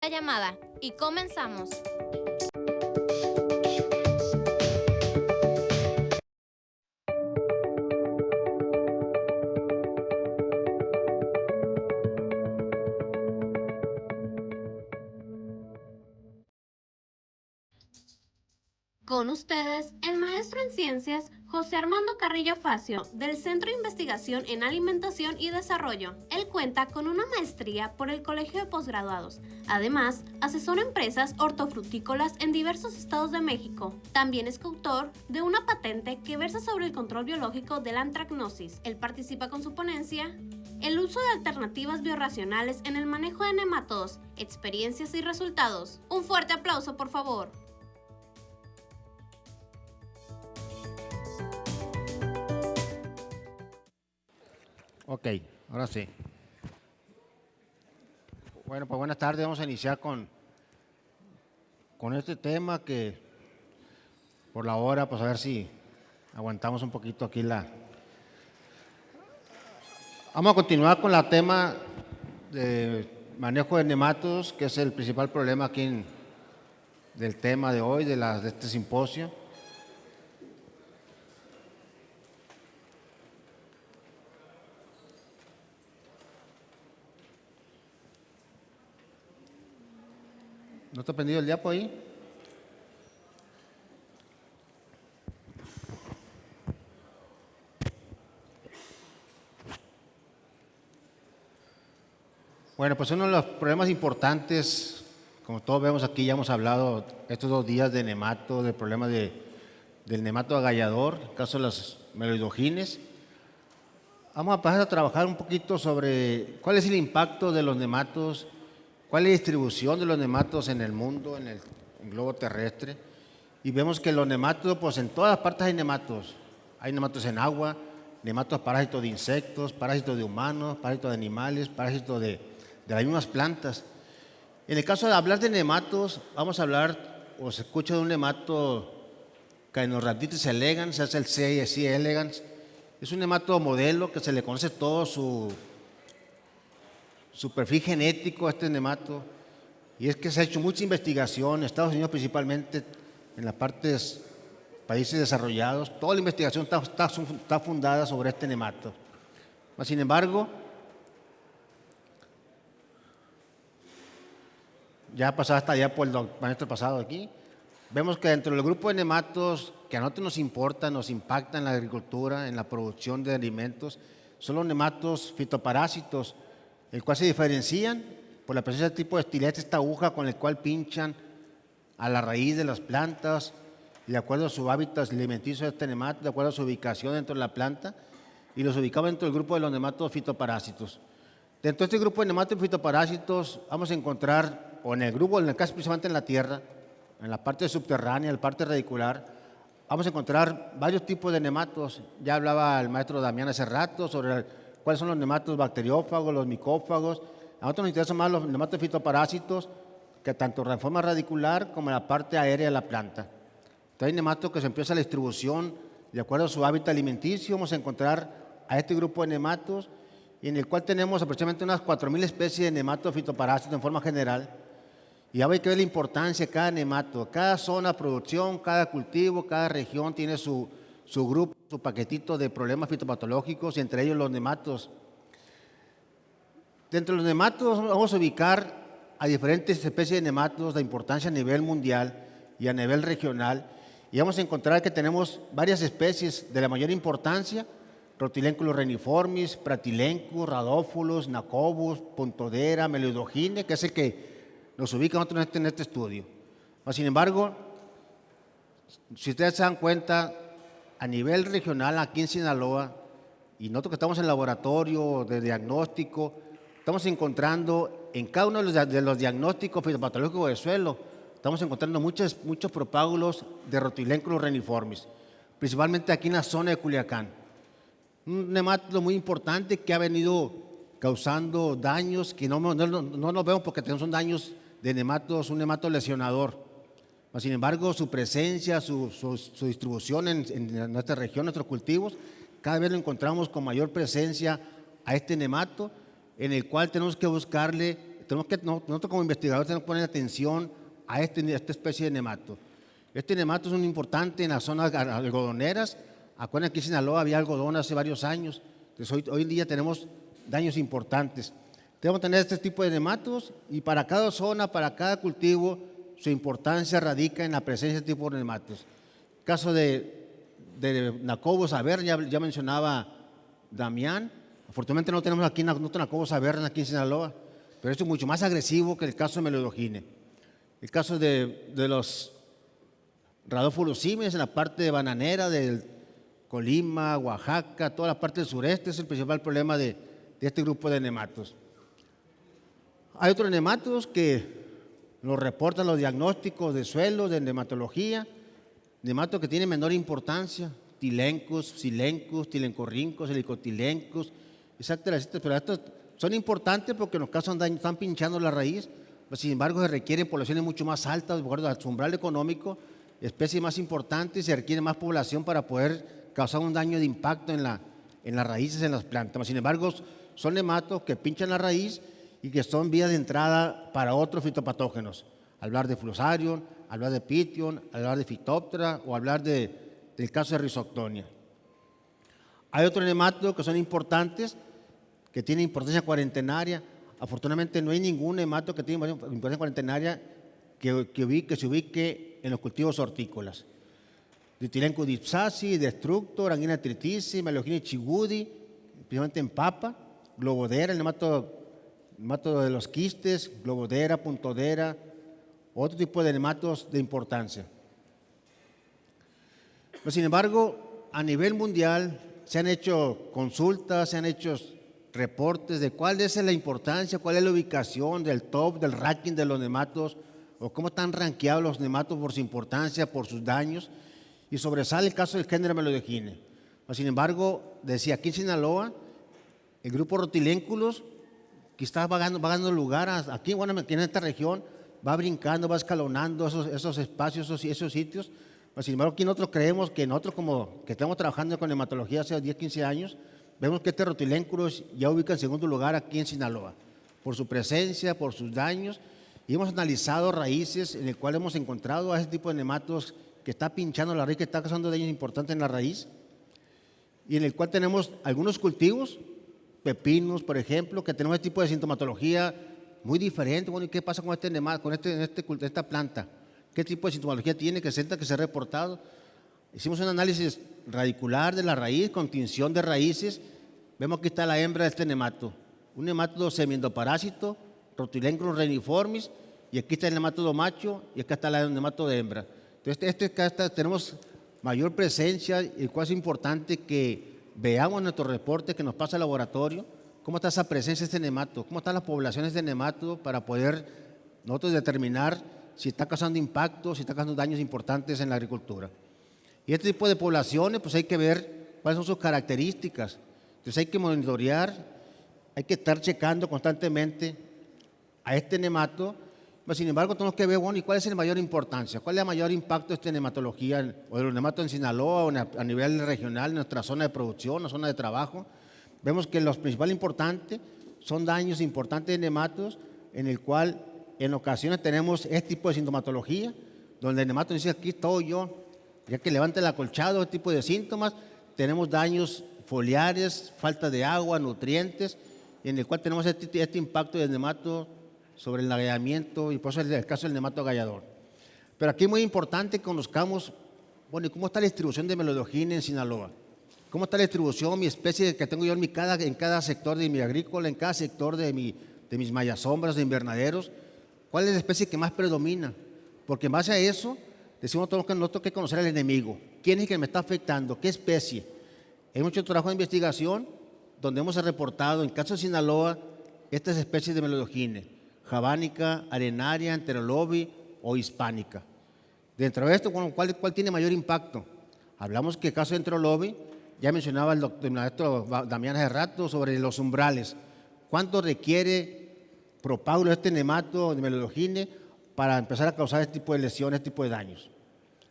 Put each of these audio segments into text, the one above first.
La llamada y comenzamos. Con ustedes, el maestro en ciencias José Armando Carrillo Facio, del Centro de Investigación en Alimentación y Desarrollo. Él cuenta con una maestría por el Colegio de Posgraduados. Además, asesora empresas hortofrutícolas en diversos estados de México. También es coautor de una patente que versa sobre el control biológico de la antracnosis. Él participa con su ponencia el uso de alternativas biorracionales en el manejo de nematodos, experiencias y resultados. Un fuerte aplauso, por favor. Ok, ahora sí. Bueno, pues buenas tardes. Vamos a iniciar con este tema que por la hora, pues a ver si aguantamos un poquito aquí la... Vamos a continuar con el tema de manejo de nematodos, que es el principal problema aquí del tema de hoy, de este simposio. ¿No está prendido el diapo ahí? Bueno, pues uno de los problemas importantes, como todos vemos aquí, ya hemos hablado estos 2 días de nemato, del problema del nemato agallador, el caso de los meloidogines. Vamos a pasar a trabajar un poquito sobre cuál es el impacto de los nematos, cuál es la distribución de los nematos en el mundo, en el globo terrestre. Y vemos que los nematos, pues en todas partes hay nematos. Hay nematos en agua, nematos parásitos de insectos, parásitos de humanos, parásitos de animales, parásitos de las mismas plantas. En el caso de hablar de nematos, vamos a hablar, o se escucha de un nemato Caenorhabditis elegans, es el C. elegans. Es un nemato modelo que se le conoce todo su perfil genético a este nemato, y es que se ha hecho mucha investigación en Estados Unidos, principalmente en las partes países desarrollados. Toda la investigación está fundada sobre este nemato. Sin embargo, ya pasada hasta allá por el maestro pasado aquí, vemos que dentro del grupo de nematos que a nosotros nos importan, nos impactan en la agricultura, en la producción de alimentos, son los nematos fitoparásitos, el cual se diferencian por la presencia de tipo de estilete, esta aguja con el cual pinchan a la raíz de las plantas, y de acuerdo a su hábitat alimenticio de este nemato, de acuerdo a su ubicación dentro de la planta, y los ubicamos dentro del grupo de los nematos fitoparásitos. Dentro de este grupo de nematos fitoparásitos vamos a encontrar, o en el grupo, en el caso principalmente en la tierra, en la parte subterránea, en la parte radicular, vamos a encontrar varios tipos de nematos. Ya hablaba el maestro Damián hace rato sobre cuáles son los nematos bacteriófagos, los micófagos. A nosotros nos interesan más los nematos fitoparásitos, que tanto en forma radicular como en la parte aérea de la planta. Entonces hay nematos que se empieza la distribución de acuerdo a su hábitat alimenticio. Vamos a encontrar a este grupo de nematos, y en el cual tenemos aproximadamente unas 4,000 especies de nematos fitoparásitos en forma general. Y ahora hay que ver la importancia de cada nemato. Cada zona de producción, cada cultivo, cada región tiene su grupo, su paquetito de problemas fitopatológicos, y entre ellos los nematos. Dentro de los nematos vamos a ubicar a diferentes especies de nematos de importancia a nivel mundial y a nivel regional. Y vamos a encontrar que tenemos varias especies de la mayor importancia: Rhotylenculus reniformis, Pratylenchus, Rhadophilus, Nacobus, Puntodera, Meloidogine, que es el que nos ubica nosotros en este estudio. Sin embargo, si ustedes se dan cuenta, a nivel regional, aquí en Sinaloa, y nosotros que estamos en el laboratorio de diagnóstico, estamos encontrando en cada uno de los diagnósticos fitopatológicos del suelo, estamos encontrando muchos propágulos de Rhotylenculus reniformis, principalmente aquí en la zona de Culiacán. Un nemátodo muy importante que ha venido causando daños que no nos vemos porque son daños de nematodos, un nemato lesionador. Sin embargo, su presencia, su distribución en nuestra región, nuestros cultivos, cada vez lo encontramos con mayor presencia a este nemato, en el cual tenemos que buscarle nosotros como investigadores tenemos que poner atención a esta especie de nemato. Este nemato es un importante en las zonas algodoneras. Acuérdense que en Sinaloa había algodón hace varios años. Entonces hoy en día tenemos daños importantes. Debemos tener este tipo de nematos y para cada zona, para cada cultivo, su importancia radica en la presencia de este tipo de nematos. El caso de Nacobos averna, ya mencionaba Damián. Afortunadamente no tenemos aquí Nacobos averna aquí en Sinaloa, pero esto es mucho más agresivo que el caso de Melodogine. El caso de los Rhadophilus en la parte de bananera del Colima, Oaxaca, toda la parte del sureste es el principal problema de este grupo de nematos. Hay otros nematos que nos reportan los diagnósticos de suelo, de nematología, nematos que tienen menor importancia, Tilencus, Silencus, Tilencorrincus, Helicotilencus, etcétera, pero estos son importantes porque en los casos están pinchando la raíz, pero sin embargo se requieren poblaciones mucho más altas, de acuerdo al umbral económico, especies más importantes y se requiere más población para poder causar un daño de impacto en las raíces, en las plantas. Sin embargo, son nematos que pinchan la raíz y que son vías de entrada para otros fitopatógenos. Hablar de Fusarium, hablar de Pythium, hablar de Phytophthora o hablar del caso de Rhizoctonia. Hay otros nematos que son importantes, que tienen importancia cuarentenaria. Afortunadamente no hay ningún nemato que tenga importancia cuarentenaria que se ubique en los cultivos hortícolas. Ditilencus dipsacii, Destructor, Angina tritici, Melogine chigudi, principalmente en papa, Globodera, el nemato de los quistes, Globodera, Puntodera, otro tipo de nematos de importancia. Pero sin embargo, a nivel mundial se han hecho consultas, se han hecho reportes de cuál es la importancia, cuál es la ubicación del top, del ranking de los nematos, o cómo están rankeados los nematos por su importancia, por sus daños, y sobresale el caso del género Melodogine. Sin embargo, decía aquí en Sinaloa, el grupo Rhotilenculus, que está vagando lugar, aquí en esta región, va brincando, va escalonando esos espacios, esos sitios. Sin embargo, aquí nosotros creemos que nosotros como que estamos trabajando con hematología hace 10, 15 años, vemos que este Rhotilenculus ya ubica en segundo lugar aquí en Sinaloa, por su presencia, por sus daños, y hemos analizado raíces en el cual hemos encontrado a ese tipo de nematos que está pinchando la raíz, que está causando daños importantes en la raíz, y en el cual tenemos algunos cultivos, pepinos, por ejemplo, que tenemos este tipo de sintomatología muy diferente. Bueno, ¿y qué pasa con este nemato, con esta planta? ¿Qué tipo de sintomatología tiene que se ha reportado? Hicimos un análisis radicular de la raíz, con tinción de raíces. Vemos que está la hembra de este nemato, un nematodo semiendoparásito, Rhotilenculus reniformis, y aquí está el nematodo macho, y acá está el nematodo de hembra. Entonces, tenemos mayor presencia, y el cual es importante que veamos nuestro reporte que nos pasa al laboratorio, cómo está esa presencia de este nemato, cómo están las poblaciones de nemato para poder nosotros determinar si está causando impacto, si está causando daños importantes en la agricultura. Y este tipo de poblaciones, pues hay que ver cuáles son sus características. Entonces hay que monitorear, hay que estar checando constantemente a este nemato. Pero sin embargo, tenemos que ver, bueno, ¿y cuál es la mayor importancia? ¿Cuál es el mayor impacto de esta nematología o de los nematos en Sinaloa o a nivel regional, en nuestra zona de producción, la zona de trabajo? Vemos que los principales importantes son daños importantes de nematos, en el cual en ocasiones tenemos este tipo de sintomatología, donde el nemato dice, aquí estoy yo, ya que levanta el acolchado, este tipo de síntomas, tenemos daños foliares, falta de agua, nutrientes, en el cual tenemos este impacto del nemato sobre el agallamiento, y por eso es el caso del nemato agallador. Pero aquí es muy importante que conozcamos, bueno, ¿y cómo está la distribución de Melodogine en Sinaloa? ¿Cómo está la distribución, mi especie que tengo yo en cada sector de mi agrícola, en cada sector de mis mayasombras, de invernaderos? ¿Cuál es la especie que más predomina? Porque en base a eso, decimos todos que nosotros que conocer al enemigo. ¿Quién es el que me está afectando? ¿Qué especie? Hay mucho trabajo de investigación donde hemos reportado, en caso de Sinaloa, estas especies de Melodogine: javánica, arenaria, enterolobi o hispánica. Dentro de esto, ¿cuál tiene mayor impacto? Hablamos que el caso de enterolobi, ya mencionaba el maestro Damián hace rato sobre los umbrales. ¿Cuánto requiere propágulo este nemato de Melodogine para empezar a causar este tipo de lesiones, este tipo de daños?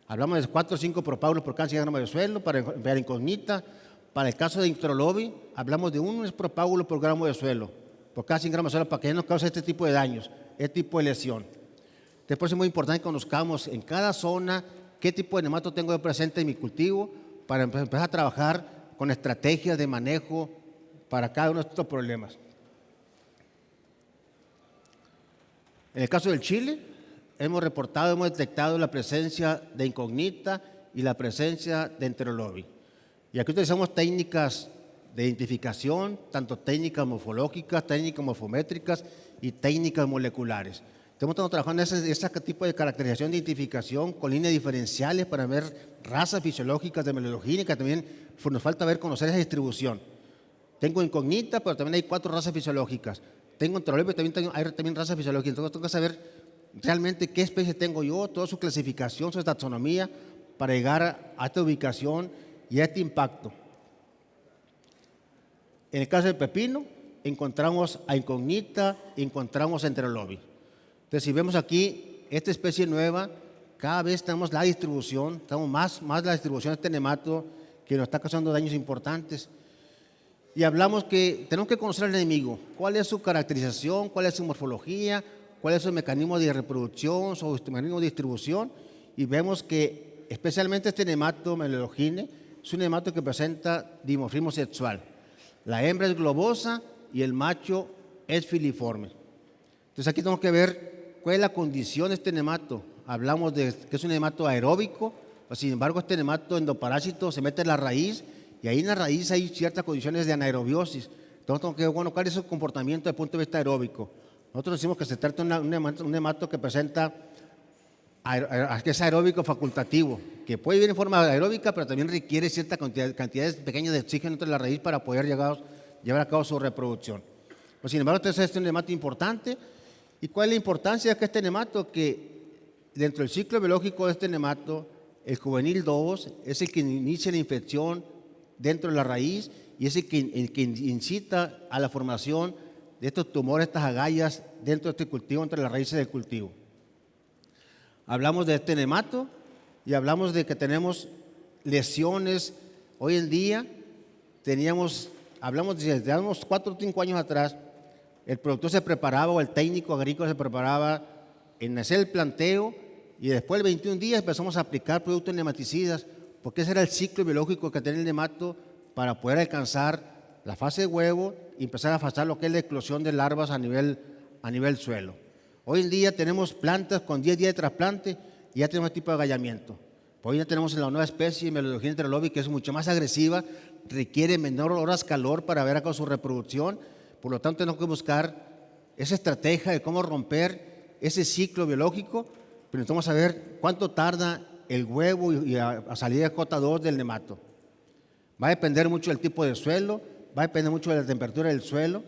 Hablamos de 4 o 5 propágulos por cada 100 gramos de suelo para incógnita. Para el caso de enterolobi, hablamos de 1 propágulo por gramo de suelo. por cada 100 gramos de suelo para que no nos cause este tipo de daños, este tipo de lesión. Después es muy importante que conozcamos en cada zona qué tipo de nemato tengo yo presente en mi cultivo para empezar a trabajar con estrategias de manejo para cada uno de estos problemas. En el caso del chile, hemos detectado la presencia de incognita y la presencia de enterolobi. Y aquí utilizamos técnicas de identificación, tanto técnicas morfológicas, técnicas morfométricas y técnicas moleculares. Estamos trabajando en ese tipo de caracterización de identificación con líneas diferenciales para ver razas fisiológicas de melodogina, que también nos falta conocer esa distribución. Tengo incognita, pero también hay 4 razas fisiológicas. Tengo enterolobi, pero hay también razas fisiológicas. Entonces tengo que saber realmente qué especie tengo yo, toda su clasificación, su taxonomía, para llegar a esta ubicación y a este impacto. En el caso del pepino, encontramos a incognita, encontramos a enterolobi. Entonces, si vemos aquí, esta especie nueva, cada vez tenemos la distribución, tenemos más la distribución de este nemato que nos está causando daños importantes. Y hablamos que tenemos que conocer al enemigo, cuál es su caracterización, cuál es su morfología, cuál es su mecanismo de reproducción, su mecanismo de distribución, y vemos que especialmente este nemato melodogine es un nemato que presenta dimorfismo sexual. La hembra es globosa y el macho es filiforme. Entonces aquí tenemos que ver cuál es la condición de este nemato. Hablamos de que es un nemato aeróbico, sin embargo este nemato endoparásito se mete en la raíz y ahí en la raíz hay ciertas condiciones de anaerobiosis. Entonces tenemos que ver, ¿cuál es su comportamiento desde el punto de vista aeróbico? Nosotros decimos que se trata de un nemato que presenta, que es aeróbico facultativo, que puede vivir en forma aeróbica, pero también requiere ciertas cantidades pequeñas de oxígeno dentro de la raíz para poder llevar a cabo su reproducción. Pues, sin embargo, este es un nemato importante. ¿Y cuál es la importancia de que este nemato? Que dentro del ciclo biológico de este nemato, el juvenil 2 es el que inicia la infección dentro de la raíz y es el que incita a la formación de estos tumores, estas agallas dentro de este cultivo, entre las raíces del cultivo. Hablamos de este nemato y hablamos de que tenemos lesiones. Hoy en día hablamos desde unos 4 o 5 años atrás, el productor se preparaba o el técnico agrícola se preparaba en hacer el planteo y después de 21 días empezamos a aplicar productos nematicidas, porque ese era el ciclo biológico que tenía el nemato para poder alcanzar la fase de huevo y empezar a pasar lo que es la eclosión de larvas a nivel suelo. Hoy en día tenemos plantas con 10 días de trasplante y ya tenemos este tipo de agallamiento. Hoy ya tenemos la nueva especie, Melodogina enterolobi, que es mucho más agresiva, requiere menor horas calor para ver acá su reproducción. Por lo tanto, tenemos que buscar esa estrategia de cómo romper ese ciclo biológico, pero necesitamos saber cuánto tarda el huevo y a salir de J2 del nemato. Va a depender mucho del tipo de suelo, va a depender mucho de la temperatura del suelo,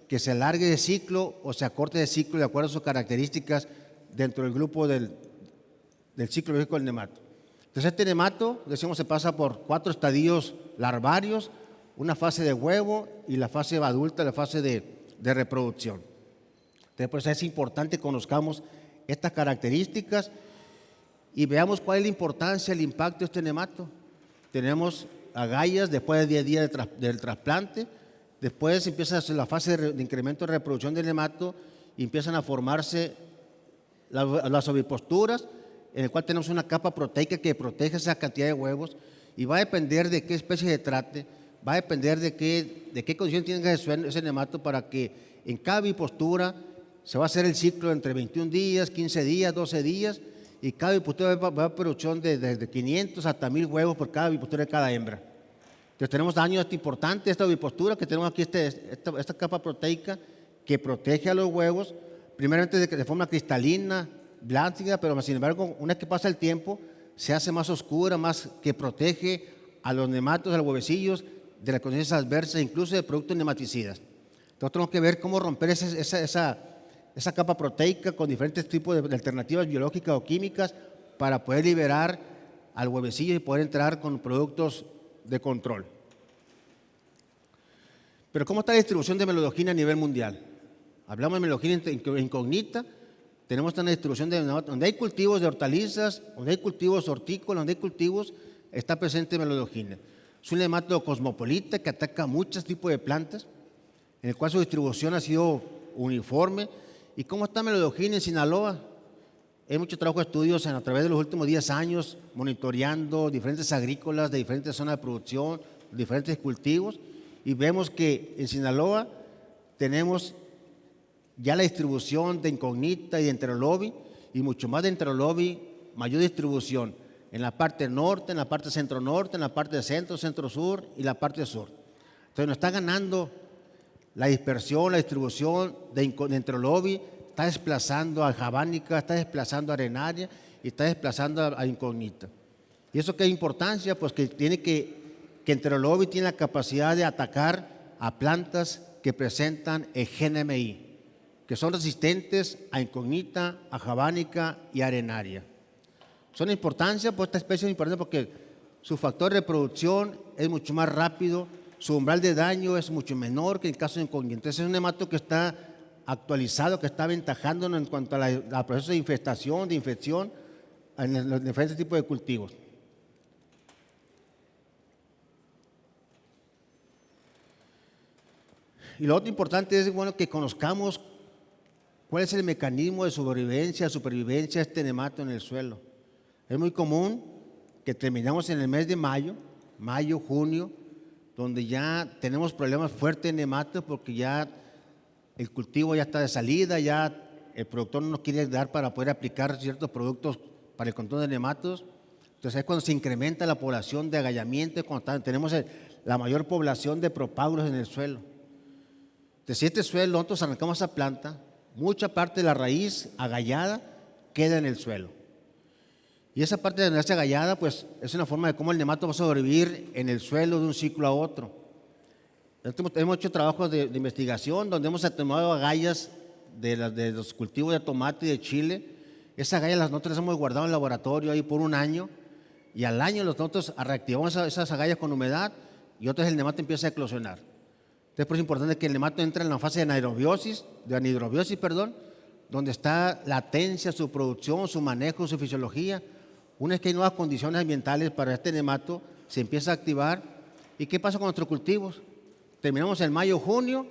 que se alargue de ciclo o se acorte de ciclo de acuerdo a sus características dentro del grupo del ciclo biológico del nemato. Entonces este nemato, decimos, se pasa por 4 estadios larvarios, una fase de huevo y la fase adulta, la fase de reproducción. Entonces por eso es importante que conozcamos estas características y veamos cuál es la importancia, el impacto de este nemato. Tenemos agallas después de 10 días del trasplante, después empieza la fase de incremento de reproducción del nemato y empiezan a formarse las oviposturas, en el cual tenemos una capa proteica que protege esa cantidad de huevos y va a depender de qué especie se trate, va a depender de qué condición tenga ese nemato para que en cada ovipostura se va a hacer el ciclo entre 21 días, 15 días, 12 días y cada ovipostura va a haber producción de 500 hasta 1000 huevos por cada ovipostura de cada hembra. Entonces tenemos daño importante esta ovipostura que tenemos aquí, esta capa proteica que protege a los huevos, primeramente de forma cristalina, blanca, pero sin embargo, una vez que pasa el tiempo, se hace más oscura, más que protege a los nematos, a los huevecillos, de las condiciones adversas, incluso de productos nematicidas. Entonces tenemos que ver cómo romper esa capa proteica con diferentes tipos de alternativas biológicas o químicas para poder liberar al huevecillo y poder entrar con productos de control. Pero ¿cómo está la distribución de melodogina a nivel mundial? Hablamos de melodogina incógnita, tenemos una distribución donde hay cultivos de hortalizas, donde hay cultivos hortícolas, donde hay cultivos, está presente melodogina. Es un nemato cosmopolita que ataca muchos tipos de plantas. en el cual su distribución ha sido uniforme. ¿Y cómo está Melodogine en Sinaloa? Hay mucho trabajo de estudios a través de los últimos 10 años, monitoreando diferentes agrícolas de diferentes zonas de producción, diferentes cultivos, y vemos que en Sinaloa tenemos ya la distribución de incógnita y de enterolobi, y mucho más de enterolobi, mayor distribución en la parte norte, en la parte centro-norte, en la parte centro, centro-sur y la parte sur. Entonces nos está ganando la dispersión, la distribución de enterolobi, está desplazando a jabánica, está desplazando a arenaria y está desplazando a incógnita. ¿Y eso qué importancia? Pues que enterolobi tiene la capacidad de atacar a plantas que presentan el GNMI, que son resistentes a incógnita, a jabánica y a arenaria. Son de importancia, pues esta especie es importante porque su factor de reproducción es mucho más rápido, su umbral de daño es mucho menor que en el caso de incógnita. Entonces es un nemato que está actualizado, que está aventajándonos en cuanto al proceso de infestación, de infección en los diferentes tipos de cultivos. Y lo otro importante es, bueno, que conozcamos cuál es el mecanismo de supervivencia de este nemato en el suelo. Es muy común que terminamos en el mes de mayo, junio, donde ya tenemos problemas fuertes de nematos porque ya el cultivo ya está de salida, ya el productor no nos quiere dar para poder aplicar ciertos productos para el control de nematos. Entonces es cuando se incrementa la población de agallamiento, cuando tenemos la mayor población de propágulos en el suelo. Entonces si este suelo nosotros arrancamos esa planta, mucha parte de la raíz agallada queda en el suelo. Y esa parte de la raíz agallada pues es una forma de cómo el nemato va a sobrevivir en el suelo de un ciclo a otro. Hemos hecho trabajos de investigación donde hemos atenuado agallas de los cultivos de tomate y de chile. Esas agallas nosotros las hemos guardado en el laboratorio ahí por un año, y al año nosotros reactivamos esas agallas con humedad y entonces el nemato empieza a eclosionar. Entonces por eso es importante que el nemato entre en la fase de anidrobiosis, donde está latencia, su producción, su manejo, su fisiología. Una vez que hay nuevas condiciones ambientales para este nemato, se empieza a activar. ¿Y qué pasa con nuestros cultivos? Terminamos en mayo, junio,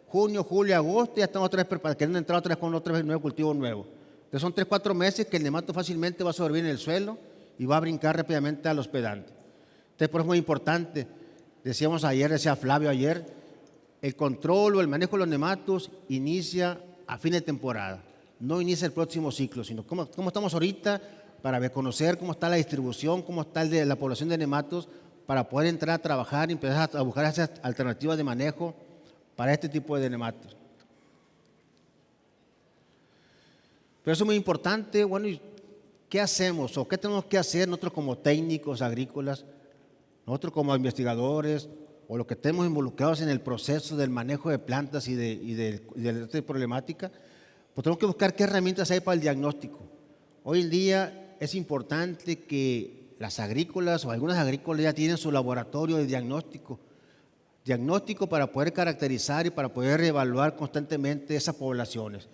julio, agosto, y ya estamos otra vez queriendo entrar otra vez con otro nuevo cultivo nuevo. Entonces son 3-4 meses que el nemato fácilmente va a sobrevivir en el suelo y va a brincar rápidamente al hospedante. Entonces por eso es muy importante, decía Flavio ayer, el control o el manejo de los nematos inicia a fin de temporada, no inicia el próximo ciclo, sino cómo estamos ahorita para conocer cómo está la distribución, cómo está la población de nematos, para poder entrar a trabajar y empezar a buscar esas alternativas de manejo para este tipo de nematos. Pero eso es muy importante. Bueno, ¿y qué hacemos o qué tenemos que hacer nosotros como técnicos agrícolas, nosotros como investigadores o los que estemos involucrados en el proceso del manejo de plantas y de esta problemática? Pues tenemos que buscar qué herramientas hay para el diagnóstico. Hoy en día es importante que las agrícolas o algunas agrícolas ya tienen su laboratorio de diagnóstico para poder caracterizar y para poder evaluar constantemente esas poblaciones,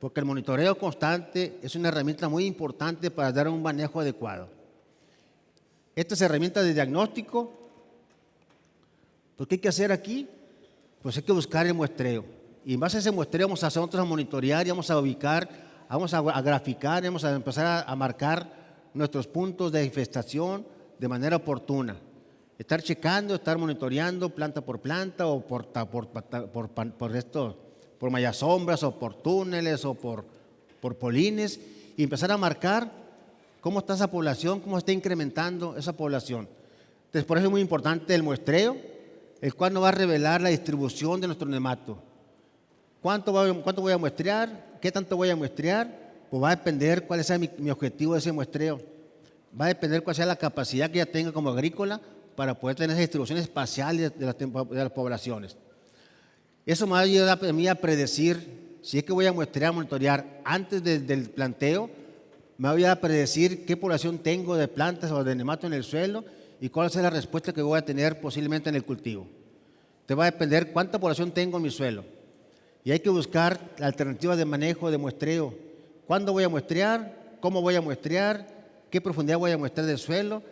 porque el monitoreo constante es una herramienta muy importante para dar un manejo adecuado. Estas herramientas de diagnóstico, pues ¿qué hay que hacer aquí? Pues hay que buscar el muestreo, y en base a ese muestreo vamos a hacer nosotros a monitorear y vamos a ubicar, vamos a graficar, vamos a empezar a marcar nuestros puntos de infestación de manera oportuna. Estar checando, estar monitoreando planta por planta o por mallasombras o por túneles o por polines, y empezar a marcar cómo está esa población, cómo está incrementando esa población. Entonces por eso es muy importante el muestreo, el cual nos va a revelar la distribución de nuestro nemato. ¿Cuánto voy a muestrear? ¿Qué tanto voy a muestrear? Pues va a depender cuál sea mi objetivo de ese muestreo. Va a depender cuál sea la capacidad que ya tenga como agrícola para poder tener esa distribución espacial de las poblaciones. Eso me va a ayudar a mí a predecir, si es que voy a muestrear, monitorear antes del planteo, me va a ayudar a predecir qué población tengo de plantas o de nemato en el suelo y cuál va a ser la respuesta que voy a tener posiblemente en el cultivo. Te va a depender cuánta población tengo en mi suelo. Y hay que buscar la alternativa de manejo, de muestreo. ¿Cuándo voy a muestrear? ¿Cómo voy a muestrear? ¿Qué profundidad voy a muestrear del suelo?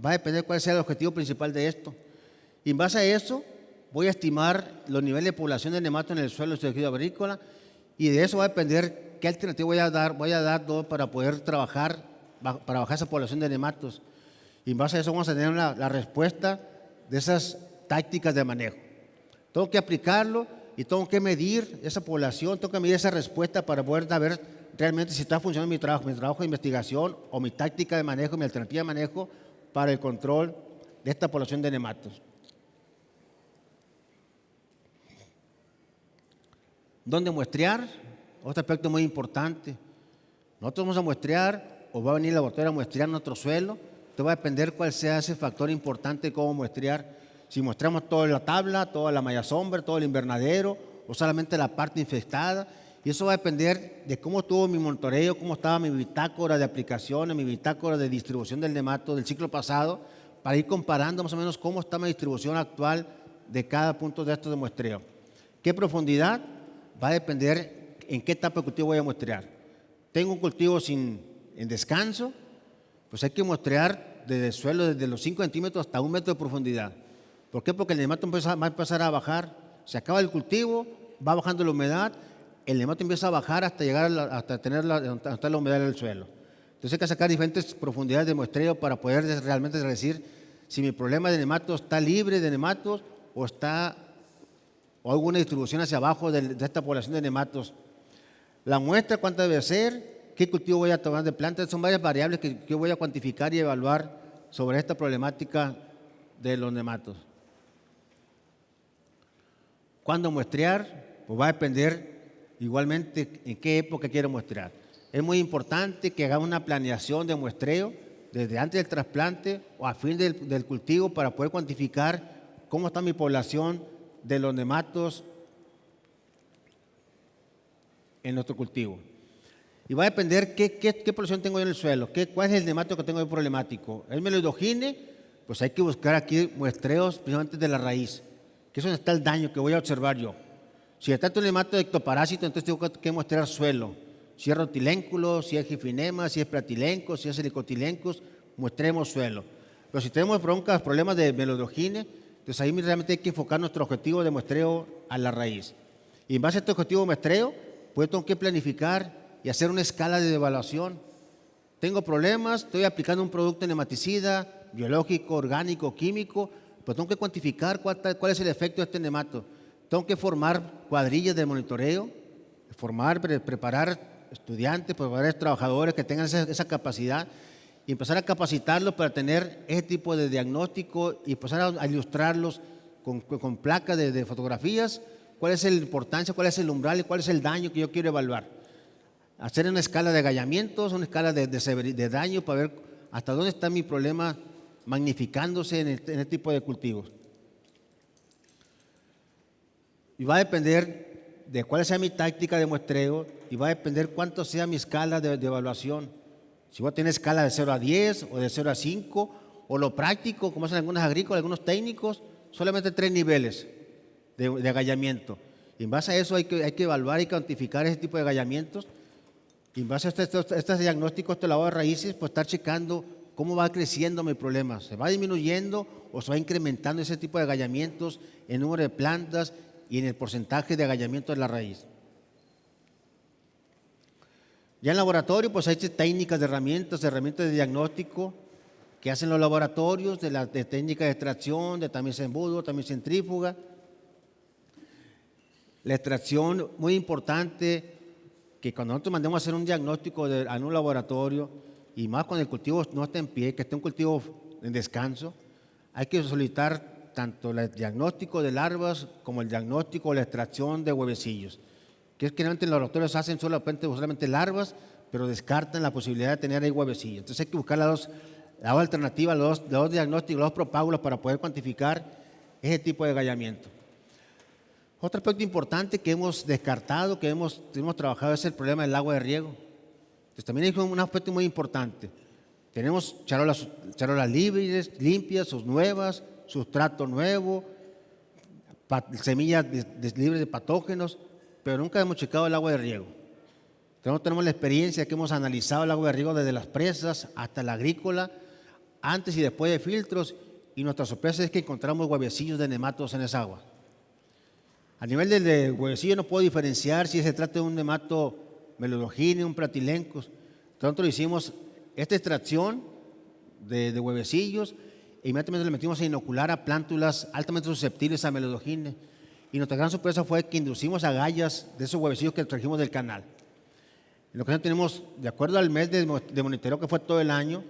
Va a depender cuál sea el objetivo principal de esto. Y en base a eso, voy a estimar los niveles de población de nematodos en el suelo y tejido agrícola, y de eso va a depender qué alternativa voy a dar todo para poder trabajar, para bajar esa población de nematodos. Y en base a eso vamos a tener la respuesta de esas tácticas de manejo. Tengo que aplicarlo y tengo que medir esa población, tengo que medir esa respuesta para poder saber realmente si está funcionando mi trabajo de investigación o mi táctica de manejo, mi alternativa de manejo para el control de esta población de nematodos. ¿Dónde muestrear? Otro aspecto muy importante. Nosotros vamos a muestrear o va a venir el laboratorio a muestrear nuestro suelo. Esto va a depender cuál sea ese factor importante de cómo muestrear. Si muestramos toda la tabla, toda la malla sombra, todo el invernadero o solamente la parte infestada. Y eso va a depender de cómo estuvo mi monitoreo, cómo estaba mi bitácora de aplicaciones, mi bitácora de distribución del nemato del ciclo pasado, para ir comparando más o menos cómo está mi distribución actual de cada punto de estos de muestreo. ¿Qué profundidad? Va a depender en qué etapa de cultivo voy a muestrear. Tengo un cultivo en descanso, pues hay que muestrear desde el suelo desde los 5 centímetros hasta 1 metro de profundidad. ¿Por qué? Porque el nemato va a empezar a bajar, se acaba el cultivo, va bajando la humedad, el nemato empieza a bajar hasta llegar hasta tener hasta la humedad del suelo. Entonces hay que sacar diferentes profundidades de muestreo para poder realmente decir si mi problema de nematos está libre de nematos o alguna distribución hacia abajo de esta población de nematos. La muestra, cuánta debe ser, qué cultivo voy a tomar de plantas, son varias variables que voy a cuantificar y evaluar sobre esta problemática de los nematos. ¿Cuándo muestrear? Pues va a depender igualmente en qué época quiero muestrear. Es muy importante que haga una planeación de muestreo desde antes del trasplante o a fin del cultivo para poder cuantificar cómo está mi población de los nematos en nuestro cultivo. Y va a depender qué población tengo yo en el suelo, cuál es el nemato que tengo yo problemático. ¿El melodogine? Pues hay que buscar aquí muestreos principalmente de la raíz, que es donde está el daño que voy a observar yo. Si está el nemato de ectoparásito, entonces tengo que muestrear suelo. Si es rotilénculo, si es gifinema, si es platilenco, si es helicotilencos, muestremos suelo. Pero si tenemos problemas de melodogine, entonces ahí realmente hay que enfocar nuestro objetivo de muestreo a la raíz. Y en base a este objetivo de muestreo, pues tengo que planificar y hacer una escala de evaluación. Tengo problemas, estoy aplicando un producto nematicida, biológico, orgánico, químico, pues tengo que cuantificar cuál es el efecto de este nemato. Tengo que formar cuadrillas de monitoreo, preparar estudiantes, preparar trabajadores que tengan esa capacidad y empezar a capacitarlos para tener ese tipo de diagnóstico y empezar a ilustrarlos con placas de fotografías, cuál es la importancia, cuál es el umbral y cuál es el daño que yo quiero evaluar. Hacer una escala de agallamientos, una escala de daño para ver hasta dónde está mi problema magnificándose en este tipo de cultivos. Y va a depender de cuál sea mi táctica de muestreo y va a depender cuánto sea mi escala de evaluación. Si voy a tener escala de 0 a 10 o de 0 a 5 o lo práctico, como hacen algunos agrícolas, algunos técnicos, solamente 3 niveles de agallamiento. Y en base a eso hay que evaluar y cuantificar ese tipo de agallamientos. Y en base a estos diagnósticos de lavado de raíces, pues estar checando cómo va creciendo mi problema. ¿Se va disminuyendo o se va incrementando ese tipo de agallamientos en número de plantas y en el porcentaje de agallamiento de la raíz? Ya en laboratorio, pues hay técnicas de herramientas de diagnóstico que hacen los laboratorios, de técnicas de extracción, de tamiz embudo, tamiz centrífuga. La extracción, muy importante, que cuando nosotros mandemos a hacer un diagnóstico a un laboratorio, y más cuando el cultivo no está en pie, que esté un cultivo en descanso, hay que solicitar tanto el diagnóstico de larvas como el diagnóstico o la extracción de huevecillos, que es que realmente en los laboratorios hacen solamente larvas, pero descartan la posibilidad de tener ahí huevecillos. Entonces hay que buscar la dos alternativas, los dos diagnósticos, los dos propágulos para poder cuantificar ese tipo de agallamiento. Otro aspecto importante que hemos descartado, que hemos trabajado, es el problema del agua de riego. Entonces también hay un aspecto muy importante. Tenemos charolas libres, limpias, sus nuevas, sustrato nuevo, semillas libres de patógenos, pero nunca hemos checado el agua de riego. Tenemos la experiencia que hemos analizado el agua de riego desde las presas hasta la agrícola, antes y después de filtros, y nuestra sorpresa es que encontramos huevecillos de nematodos en esa agua. A nivel del huevecillo no puedo diferenciar si se trata de un nemato melodogine, un platilencos. Nosotros hicimos esta extracción de huevecillos e inmediatamente le metimos a inocular a plántulas altamente susceptibles a melodogine. Y nuestra gran sorpresa fue que inducimos agallas de esos huevecillos que trajimos del canal. En lo que tenemos, de acuerdo al mes de monitoreo que fue todo el año,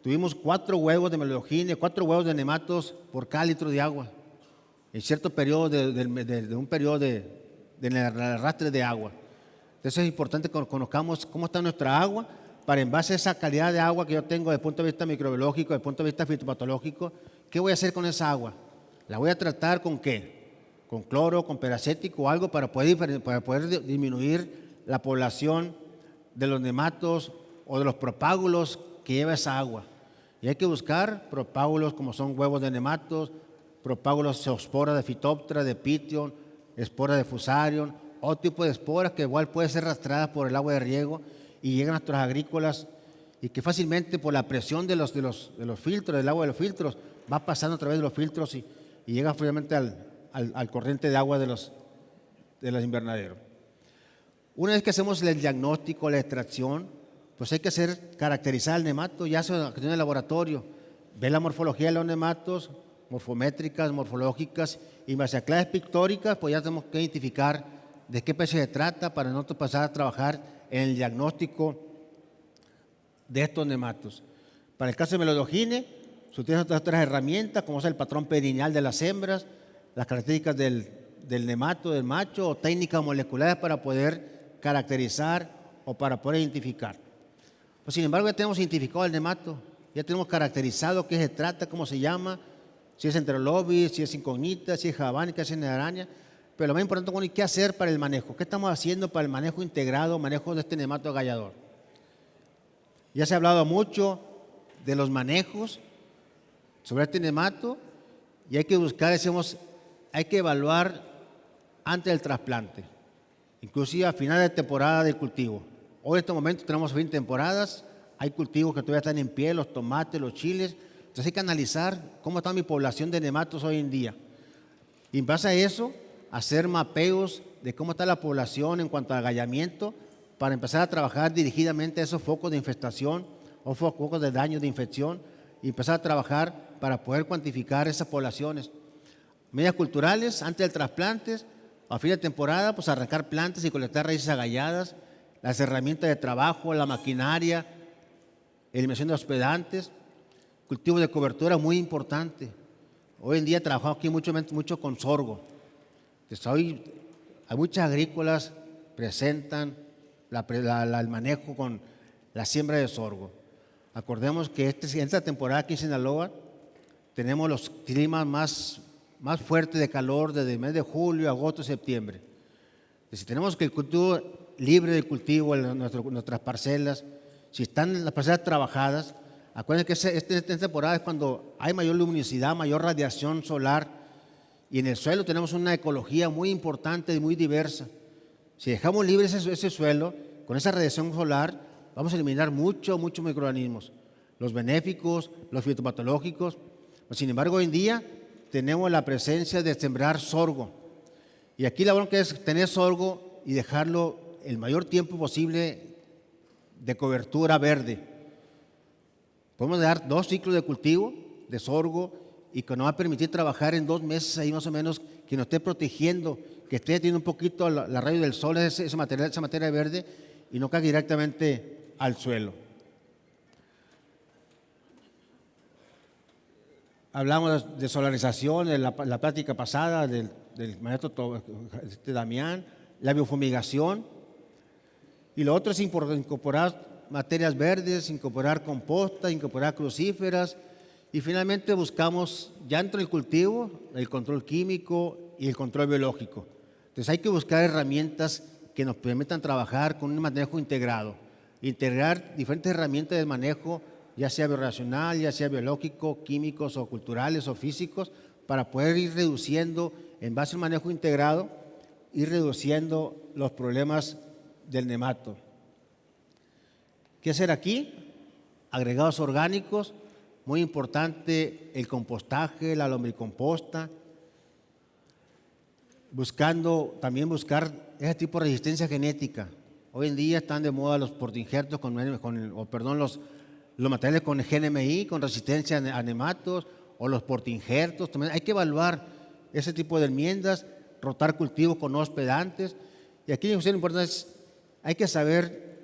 tuvimos 4 huevos de melodogine, 4 huevos de nematos por cada litro de agua, en cierto periodo de un periodo de arrastre de agua. Entonces es importante que conozcamos cómo está nuestra agua, para en base a esa calidad de agua que yo tengo desde el punto de vista microbiológico, desde el punto de vista fitopatológico, ¿qué voy a hacer con esa agua? ¿La voy a tratar con qué? ¿Con cloro, con peracético o algo para poder disminuir la población de los nematos o de los propágulos que lleva esa agua? Y hay que buscar propágulos como son huevos de nematos, propágulos zoospora de Phytophthora, de Pition, espora de Fusarium, otro tipo de esporas que igual puede ser rastreadas por el agua de riego y llegan a nuestros agrícolas y que fácilmente por la presión de los filtros, del agua de los filtros, va pasando a través de los filtros y llega finalmente al corriente de agua de los invernaderos. Una vez que hacemos el diagnóstico, la extracción, pues hay que caracterizar el nemato, ya sea en el laboratorio, ver la morfología de los nematos, morfométricas, morfológicas y base a claves pictóricas, pues ya tenemos que identificar de qué especie se trata para nosotros pasar a trabajar en el diagnóstico de estos nematos. Para el caso de melodogine, se utilizan otras herramientas, como es el patrón perineal de las hembras, las características del nemato, del macho, o técnicas moleculares para poder caracterizar o para poder identificar. Pues, sin embargo, ya tenemos identificado el nemato, ya tenemos caracterizado qué se trata, cómo se llama, si es enterolobis, si es incógnita, si es javánica, si es araña. Pero lo más importante, bueno, ¿qué hacer para el manejo? ¿Qué estamos haciendo para el manejo integrado, manejo de este nemato agallador? Ya se ha hablado mucho de los manejos sobre este nemato y hay que buscar, hay que evaluar antes del trasplante, inclusive a final de temporada del cultivo. Hoy en este momento tenemos fin de temporadas, hay cultivos que todavía están en pie, los tomates, los chiles, entonces hay que analizar cómo está mi población de nematos hoy en día. Y en base a eso, hacer mapeos de cómo está la población en cuanto a agallamiento para empezar a trabajar dirigidamente esos focos de infestación o focos de daño de infección y empezar a trabajar para poder cuantificar esas poblaciones. Medidas culturales antes del trasplante, a fin de temporada, pues arrancar plantas y colectar raíces agalladas, las herramientas de trabajo, la maquinaria, eliminación de hospedantes, cultivo de cobertura muy importante. Hoy en día trabajamos aquí mucho con sorgo. Hay muchas agrícolas presentan el manejo con la siembra de sorgo. Acordemos que esta temporada aquí en Sinaloa tenemos los climas más fuertes de calor desde el mes de julio, agosto, septiembre. Y si tenemos que el cultivo libre de cultivo en nuestras parcelas, si están las parcelas trabajadas, acuérdense que esta temporada es cuando hay mayor luminosidad, mayor radiación solar. Y en el suelo tenemos una ecología muy importante y muy diversa. Si dejamos libre ese suelo, con esa radiación solar, vamos a eliminar muchos microorganismos, los benéficos, los fitopatológicos. Sin embargo, hoy en día tenemos la presencia de sembrar sorgo. Y aquí la buena que es tener sorgo y dejarlo el mayor tiempo posible de cobertura verde. Podemos dar 2 ciclos de cultivo de sorgo y que nos va a permitir trabajar en 2 meses ahí más o menos, que nos esté protegiendo, que esté teniendo un poquito la rayo del sol, esa materia verde, y no caiga directamente al suelo. Hablamos de solarización en la plática pasada del maestro Damián, la biofumigación, y lo otro es incorporar materias verdes, incorporar composta, incorporar crucíferas. Y finalmente buscamos, ya dentro del cultivo, el control químico y el control biológico. Entonces hay que buscar herramientas que nos permitan trabajar con un manejo integrado. Integrar diferentes herramientas de manejo, ya sea biorracional, ya sea biológico, químicos o culturales o físicos, para poder ir reduciendo, en base a un manejo integrado, ir reduciendo los problemas del nemato. ¿Qué hacer aquí? Agregados orgánicos. Muy importante el compostaje, la lombricomposta, buscando también buscar ese tipo de resistencia genética. Hoy en día están de moda los portainjertos los materiales con GNMI, con resistencia a nematos, o los portainjertos. También hay que evaluar ese tipo de enmiendas, rotar cultivos con hospedantes. Y aquí lo importante es, hay que saber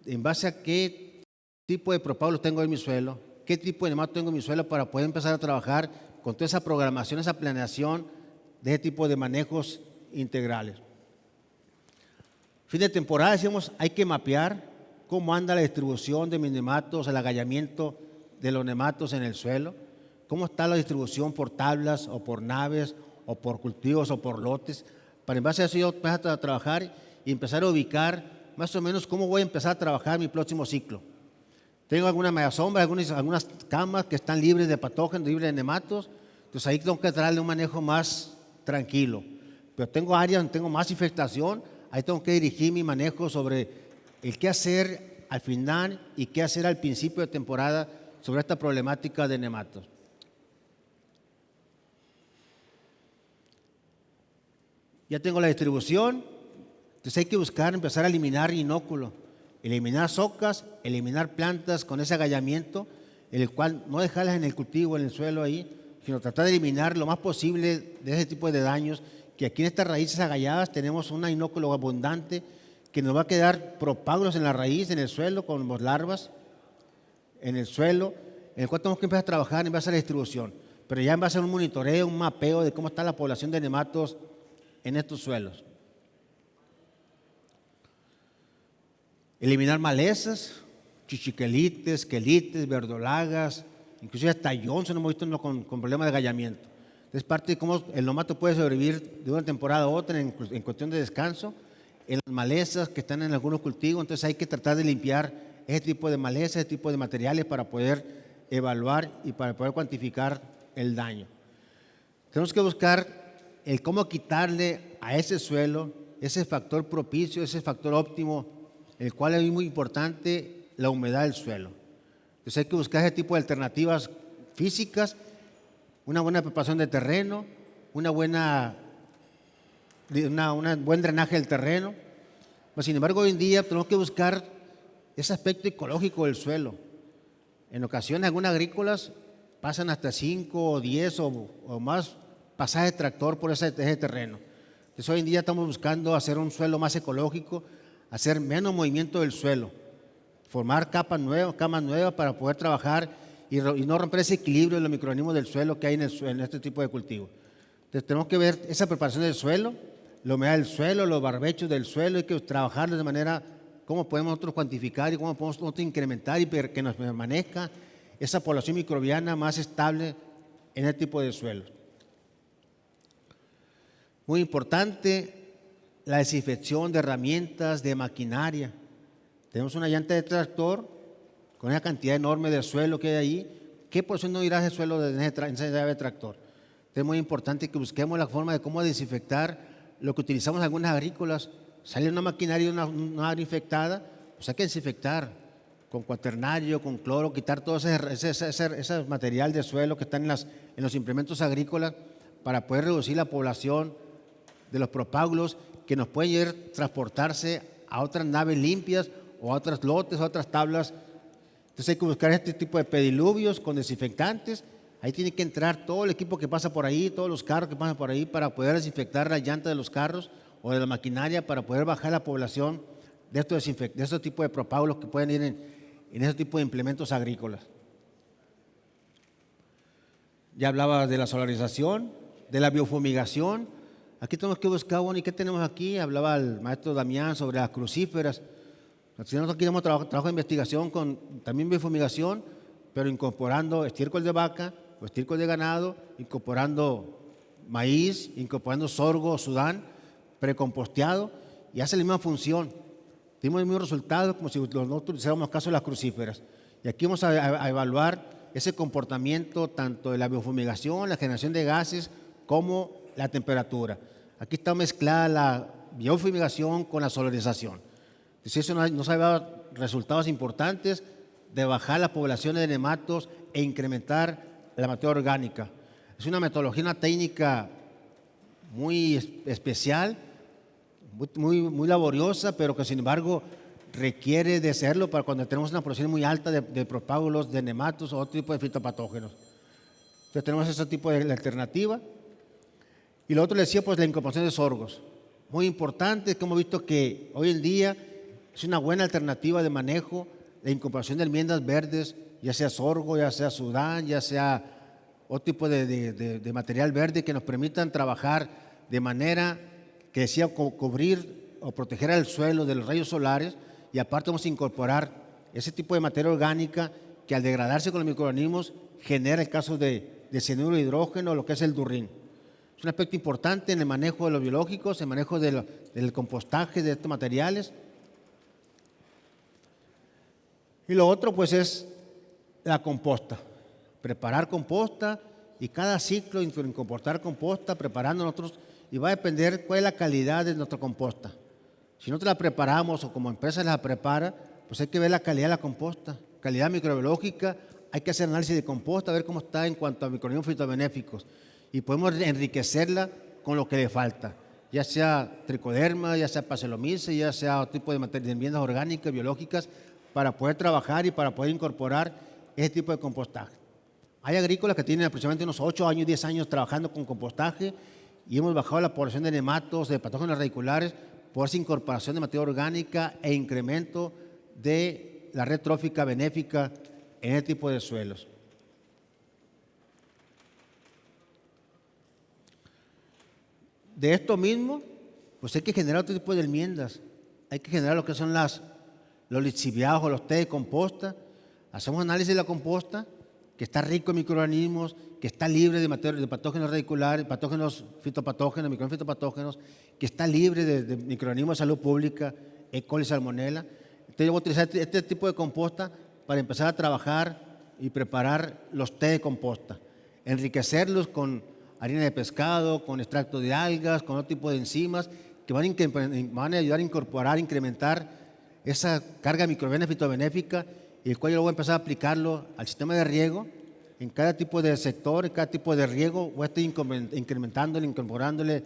en base a qué tipo de propágulos tengo en mi suelo, qué tipo de nemato tengo en mi suelo para poder empezar a trabajar con toda esa programación, esa planeación de ese tipo de manejos integrales. Fin de temporada, decimos, hay que mapear cómo anda la distribución de mis nematos, el agallamiento de los nematos en el suelo, cómo está la distribución por tablas o por naves o por cultivos o por lotes, para en base a eso yo empezar a trabajar y empezar a ubicar más o menos cómo voy a empezar a trabajar mi próximo ciclo. Tengo alguna media sombra, algunas camas que están libres de patógenos, libres de nematos, entonces ahí tengo que darle un manejo más tranquilo. Pero tengo áreas donde tengo más infestación, ahí tengo que dirigir mi manejo sobre el qué hacer al final y qué hacer al principio de temporada sobre esta problemática de nematos. Ya tengo la distribución, entonces hay que buscar, empezar a eliminar inóculos, eliminar socas, eliminar plantas con ese agallamiento, en el cual no dejarlas en el cultivo, en el suelo ahí, sino tratar de eliminar lo más posible de ese tipo de daños, que aquí en estas raíces agalladas tenemos un inóculo abundante que nos va a quedar propágulos en la raíz, en el suelo, con larvas, en el suelo, en el cual tenemos que empezar a trabajar en base a la distribución, pero ya en base a un monitoreo, un mapeo de cómo está la población de nematos en estos suelos. Eliminar malezas, chichiquelites, quelites, verdolagas, inclusive hasta Johnson hemos visto con problemas de agallamiento. Es parte de cómo el nomato puede sobrevivir de una temporada a otra en cuestión de descanso, en las malezas que están en algunos cultivos, entonces hay que tratar de limpiar ese tipo de malezas, ese tipo de materiales para poder evaluar y para poder cuantificar el daño. Tenemos que buscar el cómo quitarle a ese suelo ese factor propicio, ese factor óptimo, el cual es muy importante, la humedad del suelo. Entonces hay que buscar ese tipo de alternativas físicas, una buena preparación de terreno, un buen drenaje del terreno. Pero sin embargo, hoy en día tenemos que buscar ese aspecto ecológico del suelo. En ocasiones, algunas agrícolas pasan hasta 5 o 10 o más pasajes de tractor por ese terreno. Entonces, hoy en día estamos buscando hacer un suelo más ecológico, hacer menos movimiento del suelo, formar camas nuevas para poder trabajar y no romper ese equilibrio de los microorganismos del suelo que hay en este tipo de cultivo. Entonces tenemos que ver esa preparación del suelo, la humedad del suelo, los barbechos del suelo, hay que trabajarlo de manera, cómo podemos nosotros cuantificar y cómo podemos nosotros incrementar y que nos permanezca esa población microbiana más estable en este tipo de suelos. Muy importante, la desinfección de herramientas, de maquinaria. Tenemos una llanta de tractor con una cantidad enorme de suelo que hay ahí. ¿Qué porción no irá ese suelo en esa llave de tractor? Entonces es muy importante que busquemos la forma de cómo desinfectar lo que utilizamos en algunas agrícolas. Sale una maquinaria, una área infectada, pues hay que desinfectar con cuaternario, con cloro, quitar todo ese material de suelo que están en los implementos agrícolas para poder reducir la población de los propágulos que nos pueden transportarse a otras naves limpias o a otros lotes, a otras tablas. Entonces hay que buscar este tipo de pediluvios con desinfectantes. Ahí tiene que entrar todo el equipo que pasa por ahí, todos los carros que pasan por ahí para poder desinfectar la llanta de los carros o de la maquinaria para poder bajar la población de estos tipos de propágulos que pueden ir en ese tipo de implementos agrícolas. Ya hablaba de la solarización, de la biofumigación. Aquí tenemos que buscar, bueno, ¿y qué tenemos aquí? Hablaba el maestro Damián sobre las crucíferas. Nosotros aquí tenemos trabajo de investigación con también biofumigación, pero incorporando estiércol de vaca o estiércol de ganado, incorporando maíz, incorporando sorgo, sudán, precomposteado, y hace la misma función. Tenemos el mismo resultado como si no utilizáramos caso de las crucíferas. Y aquí vamos a evaluar ese comportamiento tanto de la biofumigación, la generación de gases, como la temperatura. Aquí está mezclada la biofumigación con la solarización. Entonces eso nos ha dado resultados importantes de bajar la población de nematos e incrementar la materia orgánica. Es una metodología, una técnica muy especial, muy laboriosa, pero que sin embargo requiere de hacerlo para cuando tenemos una población muy alta de propágulos, de nematos o otro tipo de fitopatógenos. Entonces tenemos ese tipo de alternativa. Y lo otro le decía, pues la incorporación de sorgos. Muy importante, que hemos visto que hoy en día es una buena alternativa de manejo, la incorporación de almendras verdes, ya sea sorgo, ya sea sudán, ya sea otro tipo de material verde que nos permitan trabajar de manera que decía cubrir o proteger al suelo de los rayos solares, y aparte vamos a incorporar ese tipo de materia orgánica que al degradarse con los microorganismos genera el caso de cianuro de hidrógeno, lo que es el durrín. Es un aspecto importante en el manejo de los biológicos, el manejo del compostaje de estos materiales. Y lo otro pues es la composta, preparar composta, y cada ciclo incorporar composta, preparando nosotros, y va a depender cuál es la calidad de nuestra composta. Si nosotros la preparamos o como empresa la prepara, pues hay que ver la calidad de la composta, calidad microbiológica, hay que hacer análisis de composta, ver cómo está en cuanto a microorganismos fitobenéficos, y podemos enriquecerla con lo que le falta, ya sea tricoderma, ya sea Pastelomice, ya sea otro tipo de enmiendas orgánicas, biológicas, para poder trabajar y para poder incorporar ese tipo de compostaje. Hay agrícolas que tienen aproximadamente unos 8 años, 10 años trabajando con compostaje, y hemos bajado la población de nematos, de patógenos radiculares, por esa incorporación de materia orgánica e incremento de la red trófica benéfica en este tipo de suelos. De esto mismo, pues hay que generar otro tipo de enmiendas. Hay que generar lo que son los lixiviados o los té de composta. Hacemos análisis de la composta, que está rico en microorganismos, que está libre de patógenos radiculares, patógenos fitopatógenos, microorganismos fitopatógenos, que está libre de microorganismos de salud pública, E. coli, salmonella. Entonces yo voy a utilizar este tipo de composta para empezar a trabajar y preparar los té de composta, enriquecerlos con harina de pescado, con extracto de algas, con otro tipo de enzimas que van a ayudar a incorporar, incrementar esa carga microbiana fitobenéfica, y el cual yo voy a empezar a aplicarlo al sistema de riego. En cada tipo de sector, en cada tipo de riego, voy a estar incrementándole, incorporándole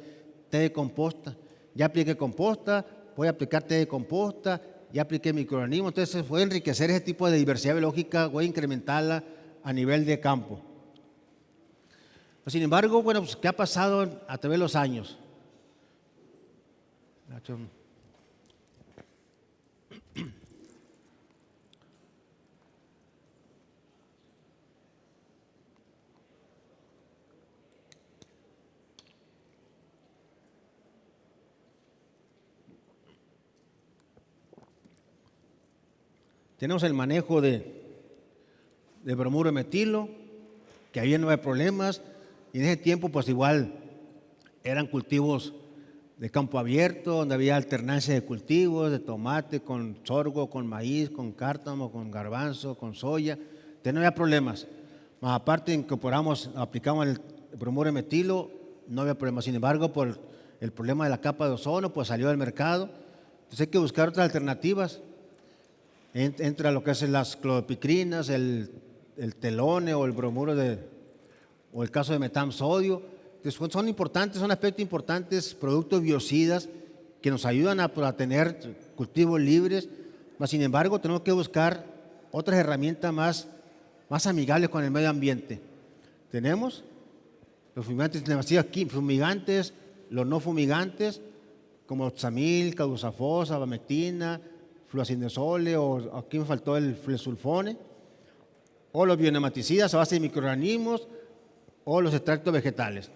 té de composta. Ya apliqué composta, voy a aplicar té de composta, ya apliqué microorganismos. Entonces voy a enriquecer ese tipo de diversidad biológica, voy a incrementarla a nivel de campo. Sin embargo, bueno, pues, ¿qué ha pasado a través de los años? Tenemos el manejo de bromuro de metilo, que ahí no hay problemas, y en ese tiempo pues igual eran cultivos de campo abierto, donde había alternancia de cultivos, de tomate, con sorgo, con maíz, con cártamo, con garbanzo, con soya. Entonces no había problemas. Más aparte aplicamos el bromuro de metilo, no había problemas. Sin embargo, por el problema de la capa de ozono, pues salió del mercado. Entonces hay que buscar otras alternativas. Entra lo que es las cloropicrinas, el telone o el bromuro o el caso de metamsodio. Entonces, son importantes, son aspectos importantes, productos biocidas que nos ayudan a tener cultivos libres, mas sin embargo tenemos que buscar otras herramientas más amigables con el medio ambiente. Tenemos los fumigantes, los no fumigantes, como oxamil, cadusafos, abamectina, fluacinazole, o aquí me faltó el flesulfone, o los bionematicidas a base de microorganismos, o los extractos vegetales.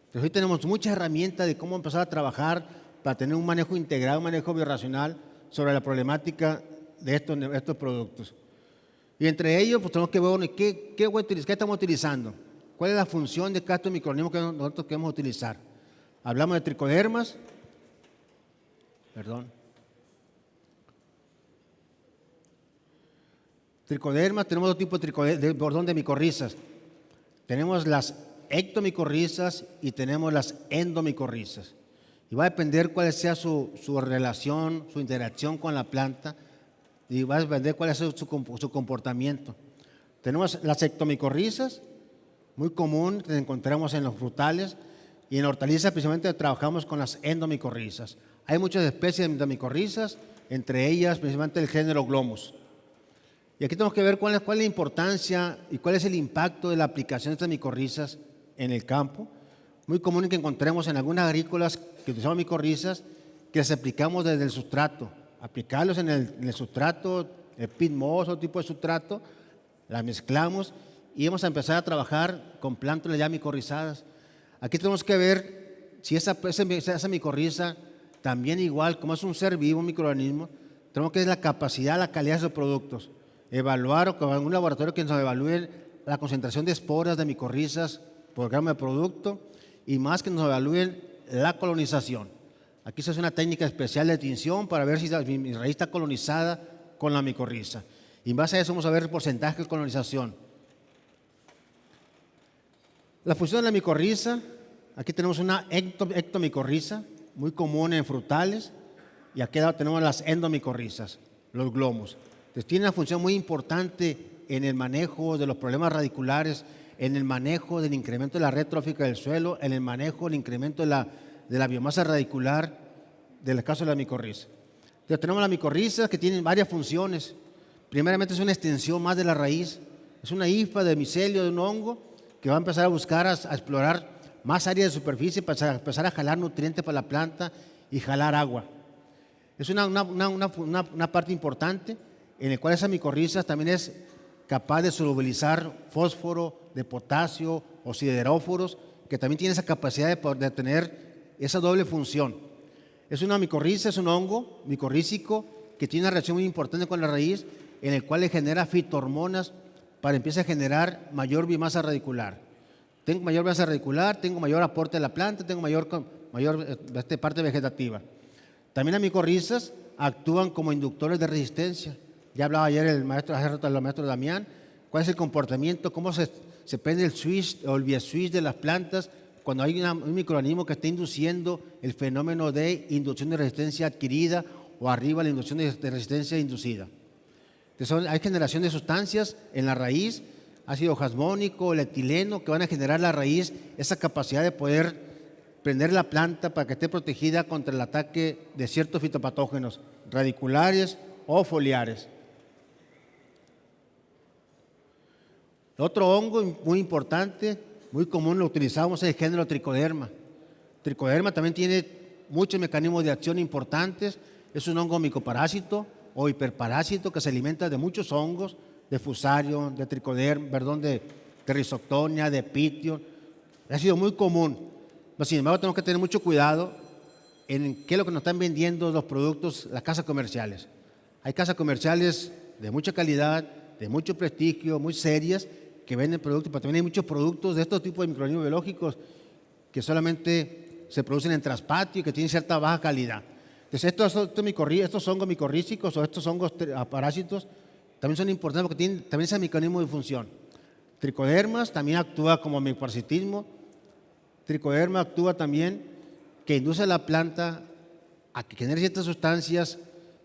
Entonces, hoy tenemos muchas herramientas de cómo empezar a trabajar para tener un manejo integral, un manejo biorracional sobre la problemática de estos productos. Y entre ellos, pues tenemos que ver, bueno, ¿qué estamos utilizando? ¿Cuál es la función de cada microorganismo que nosotros queremos utilizar? Hablamos de tricodermas, tricodermas, tenemos dos tipos de micorrizas. Tenemos las ectomicorrizas y tenemos las endomicorrizas. Y va a depender cuál sea su relación, su interacción con la planta, y va a depender cuál es su comportamiento. Tenemos las ectomicorrizas, muy común, que encontramos en los frutales, y en hortalizas principalmente trabajamos con las endomicorrizas. Hay muchas especies de endomicorrizas, entre ellas principalmente el género Glomus. Y aquí tenemos que ver cuál es la importancia y cuál es el impacto de la aplicación de estas micorrizas en el campo. Muy común que encontremos en algunas agrícolas que utilizamos micorrizas que las aplicamos desde el sustrato. Aplicarlos en el sustrato, el pit moss o tipo de sustrato, las mezclamos y vamos a empezar a trabajar con plántulas ya micorrizadas. Aquí tenemos que ver si esa micorriza también igual, como es un ser vivo, un microorganismo, tenemos que ver la capacidad, la calidad de sus productos. Evaluar o con algún laboratorio que nos evalúe la concentración de esporas de micorrizas por gramo de producto y más que nos evalúen la colonización. Aquí se hace una técnica especial de tinción para ver si mi raíz está colonizada con la micorriza. Y en base a eso vamos a ver el porcentaje de colonización. La función de la micorriza, aquí tenemos una ectomicorriza, muy común en frutales, y aquí tenemos las endomicorrizas, los glomos. Entonces tiene una función muy importante en el manejo de los problemas radiculares, en el manejo del incremento de la red trófica del suelo, en el manejo del incremento de la biomasa radicular del caso de la micorriza. Entonces tenemos las micorrizas que tienen varias funciones. Primeramente es una extensión más de la raíz, es una hifa de micelio de un hongo que va a empezar a buscar, a explorar más áreas de superficie para empezar a jalar nutrientes para la planta y jalar agua. Es una parte importante en la cual esa micorriza también es capaz de solubilizar fósforo, de potasio o sideróforos, que también tiene esa capacidad de tener esa doble función. Es una micorriza, es un hongo micorrícico que tiene una reacción muy importante con la raíz, en el cual le genera fitohormonas para empezar a generar mayor biomasa radicular. Tengo mayor biomasa radicular, tengo mayor aporte de la planta, tengo mayor parte vegetativa. También las micorrizas actúan como inductores de resistencia. Ya hablaba ayer el maestro Damián, cuál es el comportamiento, cómo se prende el switch o el vía switch de las plantas cuando hay un microorganismo que está induciendo el fenómeno de inducción de resistencia adquirida o arriba la inducción de resistencia inducida. Entonces, hay generación de sustancias en la raíz, ácido jasmónico, el etileno, que van a generar la raíz esa capacidad de poder prender la planta para que esté protegida contra el ataque de ciertos fitopatógenos radiculares o foliares. Otro hongo muy importante, muy común, lo utilizamos, es el género Trichoderma. Trichoderma también tiene muchos mecanismos de acción importantes. Es un hongo micoparásito o hiperparásito que se alimenta de muchos hongos, de Fusarium, de Trichoderma, de Rhizoctonia, de Pythium. Ha sido muy común. Pero sin embargo, tenemos que tener mucho cuidado en qué es lo que nos están vendiendo los productos, las casas comerciales. Hay casas comerciales de mucha calidad, de mucho prestigio, muy serias, que venden productos, pero también hay muchos productos de estos tipos de microorganismos biológicos que solamente se producen en traspatio y que tienen cierta baja calidad. Entonces, estos hongos micorrícicos o estos hongos parásitos también son importantes porque tienen también ese mecanismo de función. Trichodermas también actúa como micoparasitismo. Trichoderma actúa también que induce a la planta a que genere ciertas sustancias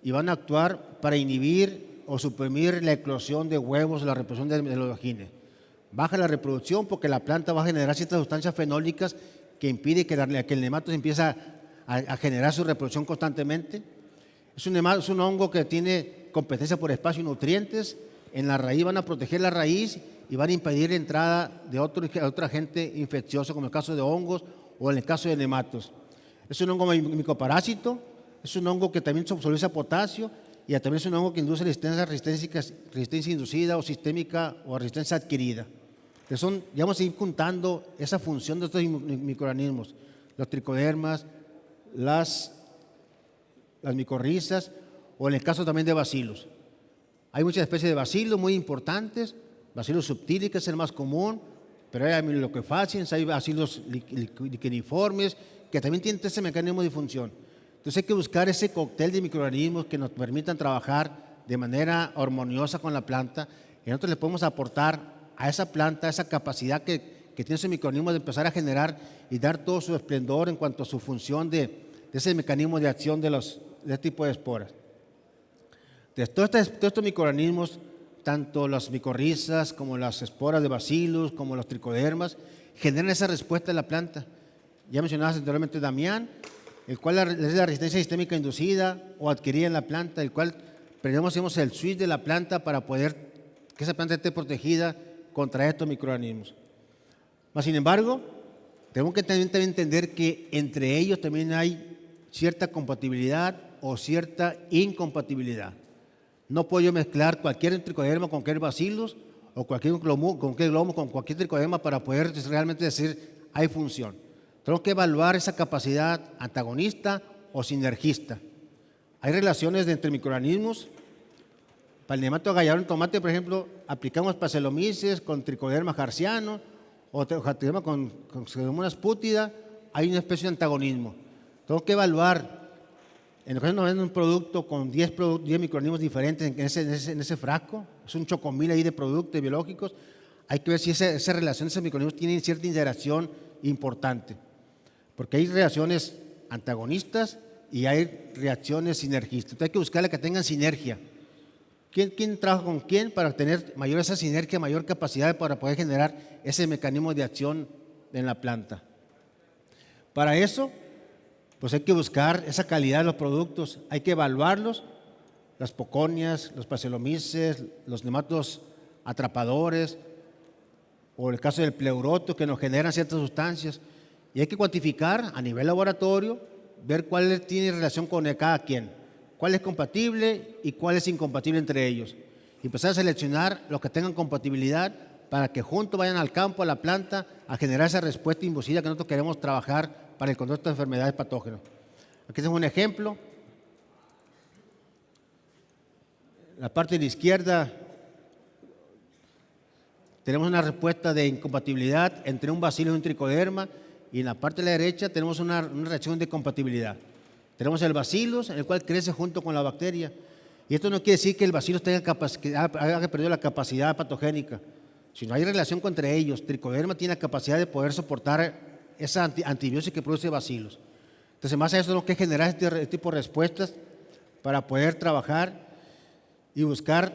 y van a actuar para inhibir o suprimir la eclosión de huevos, la reproducción de los vagines. Baja la reproducción porque la planta va a generar ciertas sustancias fenólicas que impide que el nemato empiece a generar su reproducción constantemente. Es un hongo que tiene competencia por espacio y nutrientes. En la raíz van a proteger la raíz y van a impedir la entrada de otro agente infeccioso, como el caso de hongos o en el caso de nematos. Es un hongo micoparásito, es un hongo que también solubiliza potasio y también es un hongo que induce resistencia inducida o sistémica o resistencia adquirida. Entonces ya vamos a ir juntando esa función de estos microorganismos, los tricodermas, las micorrizas o en el caso también de bacilos. Hay muchas especies de bacilos muy importantes, bacilos subtilis, que es el más común, pero hay amiloquefaciens, hay bacilos liqueniformes, que también tienen ese mecanismo de función. Entonces hay que buscar ese cóctel de microorganismos que nos permitan trabajar de manera armoniosa con la planta y nosotros le podemos aportar a esa planta esa capacidad que tiene ese microorganismo de empezar a generar y dar todo su esplendor en cuanto a su función de ese mecanismo de acción de este tipo de esporas. Entonces, todos estos microorganismos, tanto las micorrizas como las esporas de bacillus, como los tricodermas, generan esa respuesta de la planta. ya mencionabas anteriormente Damián, el cual es la resistencia sistémica inducida o adquirida en la planta, el cual hacemos el switch de la planta para poder que esa planta esté protegida contra estos microorganismos. Mas, sin embargo, tenemos que también entender que entre ellos también hay cierta compatibilidad o cierta incompatibilidad. No puedo yo mezclar cualquier tricoderma con cualquier bacillus o cualquier glomo con cualquier tricoderma para poder realmente decir hay función. Tenemos que evaluar esa capacidad antagonista o sinergista. Hay relaciones entre microorganismos. Para el nemato gallardo en tomate, por ejemplo, aplicamos Pacelomices con Tricoderma harziano o Tricoderma con Pseudomonas pútida. Hay una especie de antagonismo. Tengo que evaluar. En ocasiones nos venden un producto con 10 microorganismos diferentes en ese frasco. Es un chocomil ahí de productos biológicos. Hay que ver si esa relación de esos microorganismos tienen cierta interacción importante. Porque hay reacciones antagonistas y hay reacciones sinergistas. Entonces hay que buscarle que tengan sinergia. ¿Quién trabaja con quién para tener mayor esa sinergia, mayor capacidad para poder generar ese mecanismo de acción en la planta? Para eso, pues hay que buscar esa calidad de los productos, hay que evaluarlos, las poconias, los Pacelomices, los nematodos atrapadores, o el caso del pleuroto que nos generan ciertas sustancias. Y hay que cuantificar a nivel laboratorio, ver cuál tiene relación con cada quien, cuál es compatible y cuál es incompatible entre ellos. Y empezar a seleccionar los que tengan compatibilidad para que juntos vayan al campo, a la planta, a generar esa respuesta inducida que nosotros queremos trabajar para el control de enfermedades patógenas. Aquí tenemos un ejemplo. La parte de la izquierda tenemos una respuesta de incompatibilidad entre un bacilo y un tricoderma, y en la parte de la derecha tenemos una reacción de compatibilidad. Tenemos el bacillus, en el cual crece junto con la bacteria. Y esto no quiere decir que el bacillus haya perdido la capacidad patogénica, sino hay relación entre ellos. Tricoderma tiene la capacidad de poder soportar esa antibiótica que produce bacillus. Entonces, más allá de eso, tenemos que generar este tipo de respuestas para poder trabajar y buscar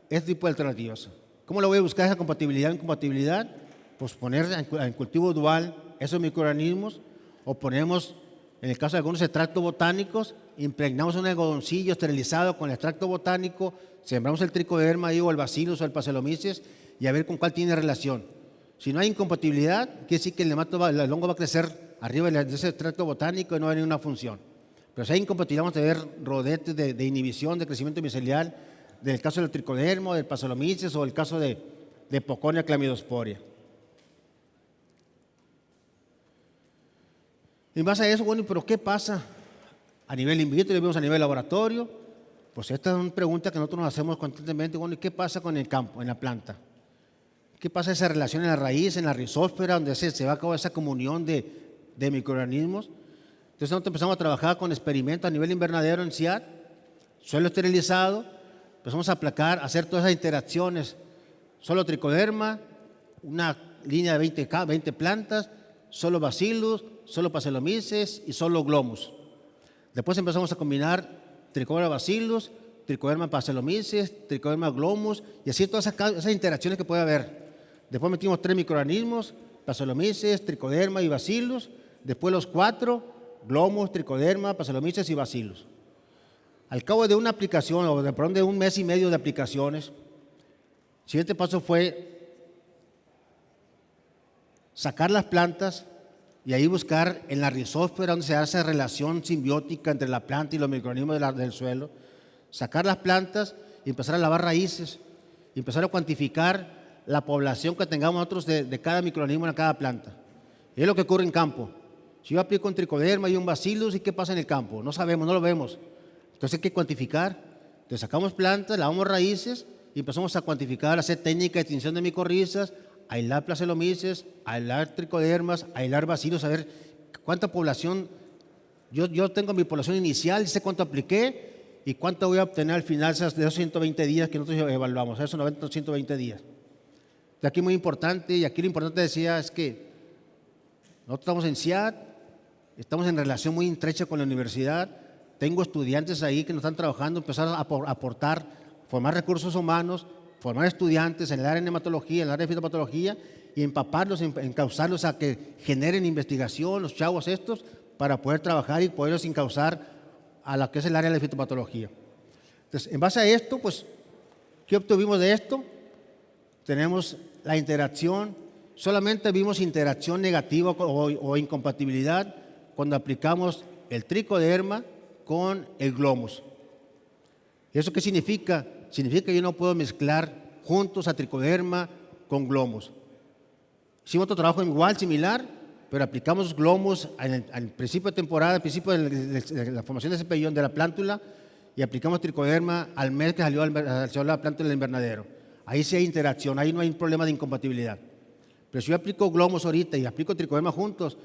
este tipo de alternativas. ¿Cómo lo voy a buscar esa compatibilidad o incompatibilidad? Pues poner en cultivo dual esos microorganismos, o ponemos, en el caso de algunos extractos botánicos, impregnamos un algodoncillo esterilizado con el extracto botánico, sembramos el tricoderma o el bacillus o el Pacelomices y a ver con cuál tiene relación. Si no hay incompatibilidad, quiere decir que el hongo va a crecer arriba de ese extracto botánico y no va a tener ninguna función. Pero si hay incompatibilidad, vamos a ver rodetes de inhibición de crecimiento micelial, del caso del tricoderma, del Pacelomices o el caso de Poconia clamidosporia. En base a eso, bueno, ¿pero qué pasa a nivel in vitro y vemos a nivel laboratorio? Pues esta es una pregunta que nosotros nos hacemos constantemente. Bueno, ¿y qué pasa con el campo, en la planta? ¿Qué pasa esa relación en la raíz, en la rizósfera, donde se va a cabo esa comunión de microorganismos? Entonces nosotros empezamos a trabajar con experimentos a nivel invernadero en CIAT, suelo esterilizado, empezamos a aplacar, a hacer todas esas interacciones, solo tricoderma, una línea de 20 plantas, solo bacillus, solo Pacelomices y solo glomus. Después empezamos a combinar tricoderma bacillus, tricoderma Pacelomices, tricoderma glomus y así todas esas interacciones que puede haber. Después metimos 3 microorganismos, Pacelomices, tricoderma y bacillus. Después los 4, glomus, tricoderma, Pacelomices y bacillus. Al cabo de una aplicación, o de un mes y medio de aplicaciones, el siguiente paso fue sacar las plantas y ahí buscar en la rizósfera donde se hace esa relación simbiótica entre la planta y los microorganismos del suelo, sacar las plantas y empezar a lavar raíces, y empezar a cuantificar la población que tengamos nosotros de cada microorganismo en cada planta. Y es lo que ocurre en campo. Si yo aplico un tricoderma y un bacillus, ¿y qué pasa en el campo? No sabemos, no lo vemos. Entonces hay que cuantificar. Entonces sacamos plantas, lavamos raíces y empezamos a cuantificar, a hacer técnica de extinción de micorrizas, aislar Pacelomices, aislar tricodermas, aislar bacillus, a ver cuánta población, yo tengo mi población inicial, sé cuánto apliqué y cuánto voy a obtener al final de esos 120 días que nosotros evaluamos, esos 90 o 120 días. De aquí muy importante, y aquí lo importante decía es que nosotros estamos en CIAT, estamos en relación muy estrecha con la universidad, tengo estudiantes ahí que nos están trabajando, empezar a aportar, formar recursos humanos formar estudiantes en el área de nematología, en el área de fitopatología, y empaparlos, encauzarlos a que generen investigación, los chavos estos, para poder trabajar y poderlos encauzar a lo que es el área de fitopatología. Entonces, en base a esto, pues, ¿qué obtuvimos de esto? Tenemos la interacción, solamente vimos interacción negativa o incompatibilidad cuando aplicamos el tricoderma con el glomus. ¿Eso qué significa? Significa que yo no puedo mezclar juntos a tricoderma con glomus. Hicimos otro trabajo igual, similar, pero aplicamos glomus al principio de temporada, al principio de la formación de ese pellón de la plántula, y aplicamos tricoderma al mes que salió la plántula del invernadero. Ahí sí hay interacción, ahí no hay un problema de incompatibilidad. Pero si yo aplico glomus ahorita y aplico tricoderma juntos,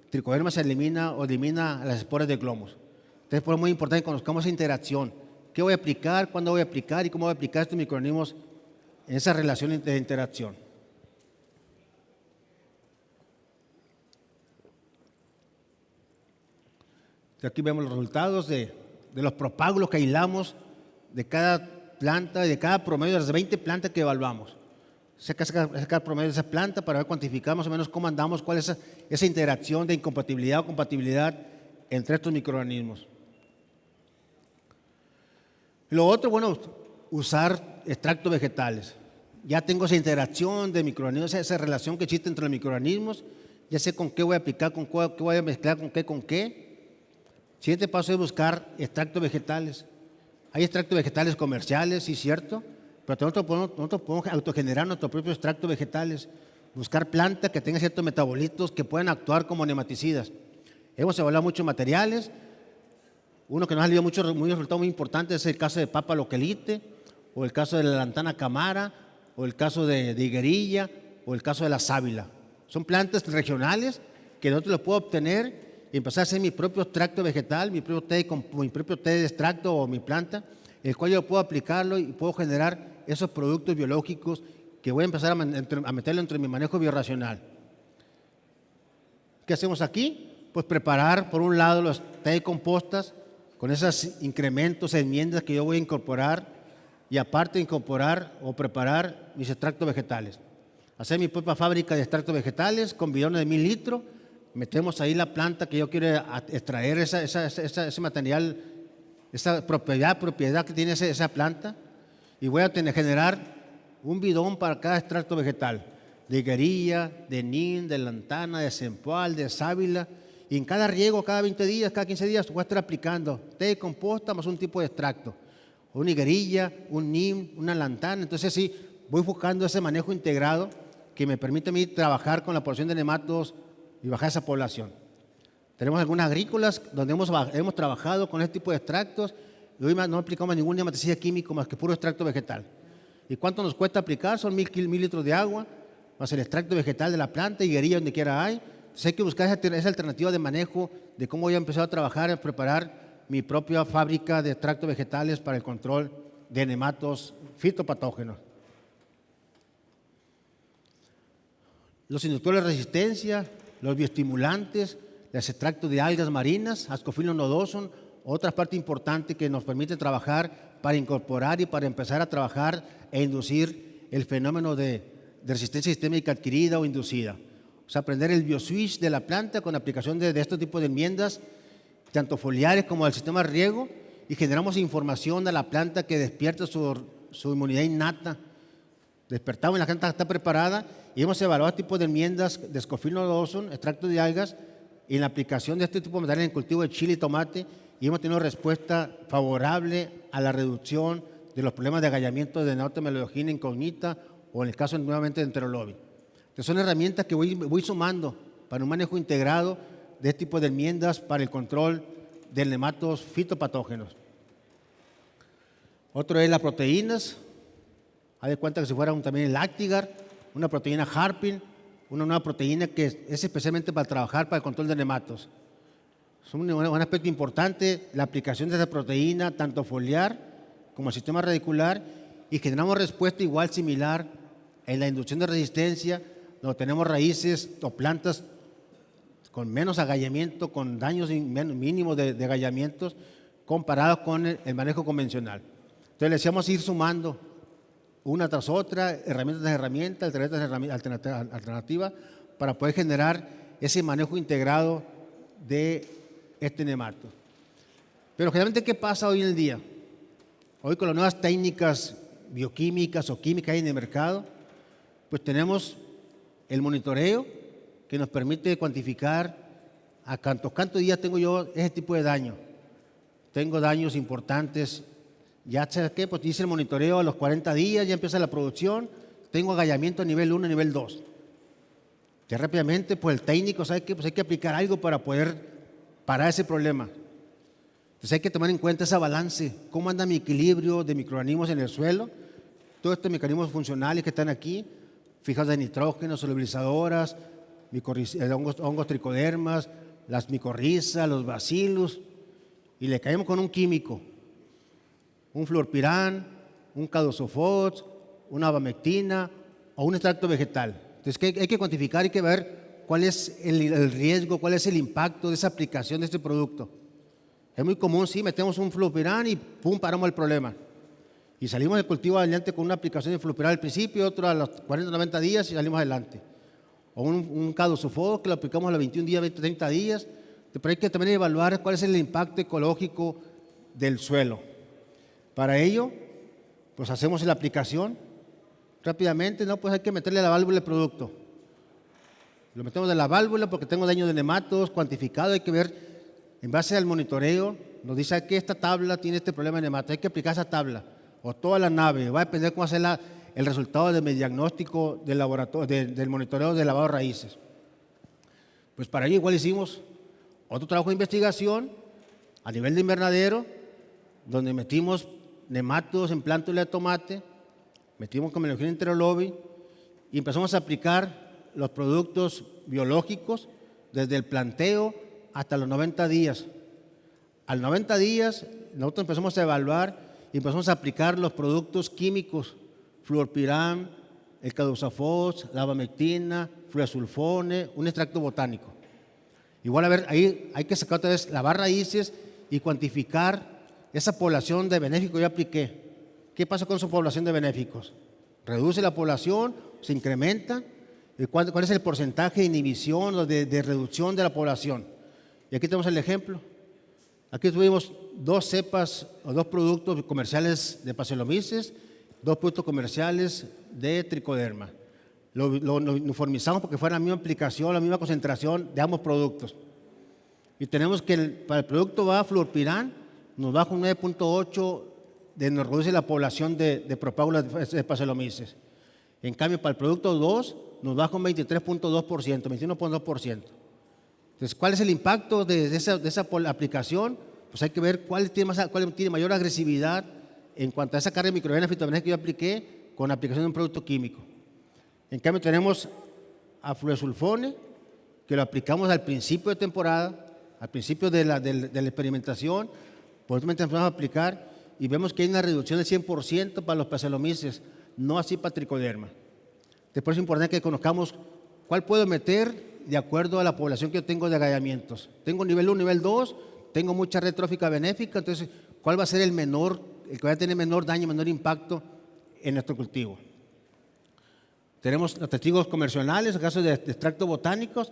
tricoderma se elimina o elimina las esporas de glomus. Entonces, por eso es muy importante que conozcamos esa interacción. ¿Qué voy a aplicar? ¿Cuándo voy a aplicar? ¿Y cómo voy a aplicar estos microorganismos en esa relación de interacción? Aquí vemos los resultados de los propágulos que aislamos de cada planta y de cada promedio de las 20 plantas que evaluamos. Sacar el promedio de esa planta para ver, cuantificar más o menos cómo andamos, cuál es esa interacción de incompatibilidad o compatibilidad entre estos microorganismos. Lo otro, bueno, usar extractos vegetales. Ya tengo esa interacción de microorganismos, esa relación que existe entre los microorganismos, ya sé con qué voy a aplicar, con qué voy a mezclar, con qué. Siguiente paso es buscar extractos vegetales. Hay extractos vegetales comerciales, sí, cierto, pero nosotros podemos autogenerar nuestros propios extractos vegetales, buscar plantas que tengan ciertos metabolitos que puedan actuar como nematicidas. Hemos evaluado muchos materiales. Uno que nos ha salido muy resultado muy importante es el caso de Papa loquelite, o el caso de la lantana camara, o el caso de higuerilla, o el caso de la sábila. Son plantas regionales que nosotros los puedo obtener y empezar a hacer mi propio extracto vegetal, mi propio té de extracto o mi planta, el cual yo puedo aplicarlo y puedo generar esos productos biológicos que voy a empezar a meterlo entre mi manejo biorracional. ¿Qué hacemos aquí? Pues preparar, por un lado, los té de compostas con esos incrementos, enmiendas que yo voy a incorporar, y aparte incorporar o preparar mis extractos vegetales. Hacer mi propia fábrica de extractos vegetales con bidones de 1000 litros. Metemos ahí la planta que yo quiero extraer, ese material, esa propiedad que tiene esa planta, y voy a generar un bidón para cada extracto vegetal, de higuerilla, de nin, de lantana, de cempoal, de sábila, y en cada riego, cada 20 días, cada 15 días, voy a estar aplicando té de composta más un tipo de extracto, una higuerilla, un nin, una lantana. Entonces sí, voy buscando ese manejo integrado que me permite a mí trabajar con la población de nematodos y bajar esa población. Tenemos algunas agrícolas donde hemos trabajado con este tipo de extractos y hoy no aplicamos ningún nematicida químico más que puro extracto vegetal. ¿Y cuánto nos cuesta aplicar? Son 1000 litros de agua, más el extracto vegetal de la planta, higuerilla donde quiera hay. Entonces hay que buscar esa alternativa de manejo de cómo voy a empezar a trabajar, a preparar mi propia fábrica de extractos vegetales para el control de nematos fitopatógenos. Los inductores de resistencia, los bioestimulantes, los extractos de algas marinas, Ascophyllum nodosum, otra parte importante que nos permite trabajar para incorporar y para empezar a trabajar e inducir el fenómeno de resistencia sistémica adquirida o inducida. O sea, aprender el bioswitch de la planta con aplicación de este tipo de enmiendas, tanto foliares como del sistema de riego, y generamos información a la planta que despierta su inmunidad innata. Despertamos y la planta está preparada, y hemos evaluado tipos de enmiendas de Ascophyllum nodosum, extractos de algas, y en la aplicación de este tipo de material en cultivo de chile y tomate, y hemos tenido respuesta favorable a la reducción de los problemas de agallamiento de Neotemelodogina incognita o en el caso nuevamente de Enterolobi. Entonces son herramientas que voy sumando para un manejo integrado de este tipo de enmiendas para el control de nematos fitopatógenos. Otro es las proteínas. Haz de cuenta que si fuera también el Actigar, una proteína Harpin, una nueva proteína que es especialmente para trabajar para el control de nematos. Es un aspecto importante la aplicación de esa proteína, tanto foliar como el sistema radicular, y generamos respuesta igual similar en la inducción de resistencia, donde tenemos raíces o plantas con menos agallamiento, con daños mínimos de agallamientos, comparados con el manejo convencional. Entonces le decíamos ir sumando una tras otra, herramienta tras herramienta, alternativa, para poder generar ese manejo integrado de este nemato. Pero generalmente, ¿qué pasa hoy en el día? Hoy con las nuevas técnicas bioquímicas o químicas que hay en el mercado, pues tenemos el monitoreo que nos permite cuantificar a cuántos días tengo yo ese tipo de daño. Tengo daños importantes, ya sé qué, pues dice el monitoreo a los 40 días, ya empieza la producción, tengo agallamiento a nivel 1, nivel 2. Ya rápidamente, pues el técnico sabe que pues hay que aplicar algo para poder parar ese problema. Entonces hay que tomar en cuenta ese balance, cómo anda mi equilibrio de microorganismos en el suelo, todos estos mecanismos funcionales que están aquí, fijas de nitrógeno, solubilizadoras, hongos tricodermas, las micorrizas, los bacillus, y le caemos con un químico, un fluorpirán, un cadosofos, una abamectina o un extracto vegetal. Entonces hay que cuantificar, hay que ver cuál es el riesgo, cuál es el impacto de esa aplicación de este producto. Es muy común, sí, metemos un fluorpirán y pum, paramos el problema. Y salimos del cultivo adelante con una aplicación de fluorpirán al principio, otro a los 40 o 90 días y salimos adelante. O un cadosofos que lo aplicamos a los 21 días, 20, 30 días. Pero hay que también evaluar cuál es el impacto ecológico del suelo. Para ello, pues hacemos la aplicación rápidamente, ¿no? Pues hay que meterle a la válvula el producto. Lo metemos de la válvula porque tengo daño de nematos cuantificado, hay que ver. En base al monitoreo, nos dice que esta tabla tiene este problema de nemato, hay que aplicar esa tabla o toda la nave, va a depender cómo hacer el resultado de mi diagnóstico del laboratorio, del monitoreo de lavado de raíces. Pues para ello igual hicimos otro trabajo de investigación a nivel de invernadero, donde metimos nematodos en plántula de tomate, metimos Comeniopsis enterolobi y empezamos a aplicar los productos biológicos desde el planteo hasta los 90 días. Al 90 días, nosotros empezamos a evaluar y empezamos a aplicar los productos químicos, fluorpirán, el cadosofos, la abamectina, fluosulfone, un extracto botánico. Igual, a ver, ahí hay que sacar otra vez, lavar raíces y cuantificar esa población de benéficos que yo apliqué. ¿Qué pasa con su población de benéficos? ¿Reduce la población? ¿Se incrementa? ¿Cuál es el porcentaje de inhibición o de reducción de la población? Y aquí tenemos el ejemplo. Aquí tuvimos 2 cepas o 2 productos comerciales de Paxillomyces, 2 productos comerciales de Tricoderma. Lo uniformizamos porque fuera la misma aplicación, la misma concentración de ambos productos. Y tenemos que para el producto va fluorpirán, nos baja un 9.8, nos reduce la población de propágulas de Paxillomyces. En cambio, para el producto 2 nos baja un 23.2%, 21.2%. Entonces, ¿cuál es el impacto de esa aplicación? Pues hay que ver cuál tiene mayor agresividad en cuanto a esa carga de microorganismos fitobenéficos que yo apliqué con la aplicación de un producto químico. En cambio, tenemos a fluosulfone, que lo aplicamos al principio de temporada, al principio de la experimentación, por último empezamos a aplicar y vemos que hay una reducción del 100% para los Paxillomyces, no así para Tricoderma. Después es importante que conozcamos cuál puedo meter de acuerdo a la población que yo tengo de agallamientos. Tengo nivel 1, nivel 2, tengo mucha red trófica benéfica, entonces, ¿cuál va a ser el que va a tener menor daño, menor impacto en nuestro cultivo? Tenemos los testigos comerciales, en caso de extractos botánicos,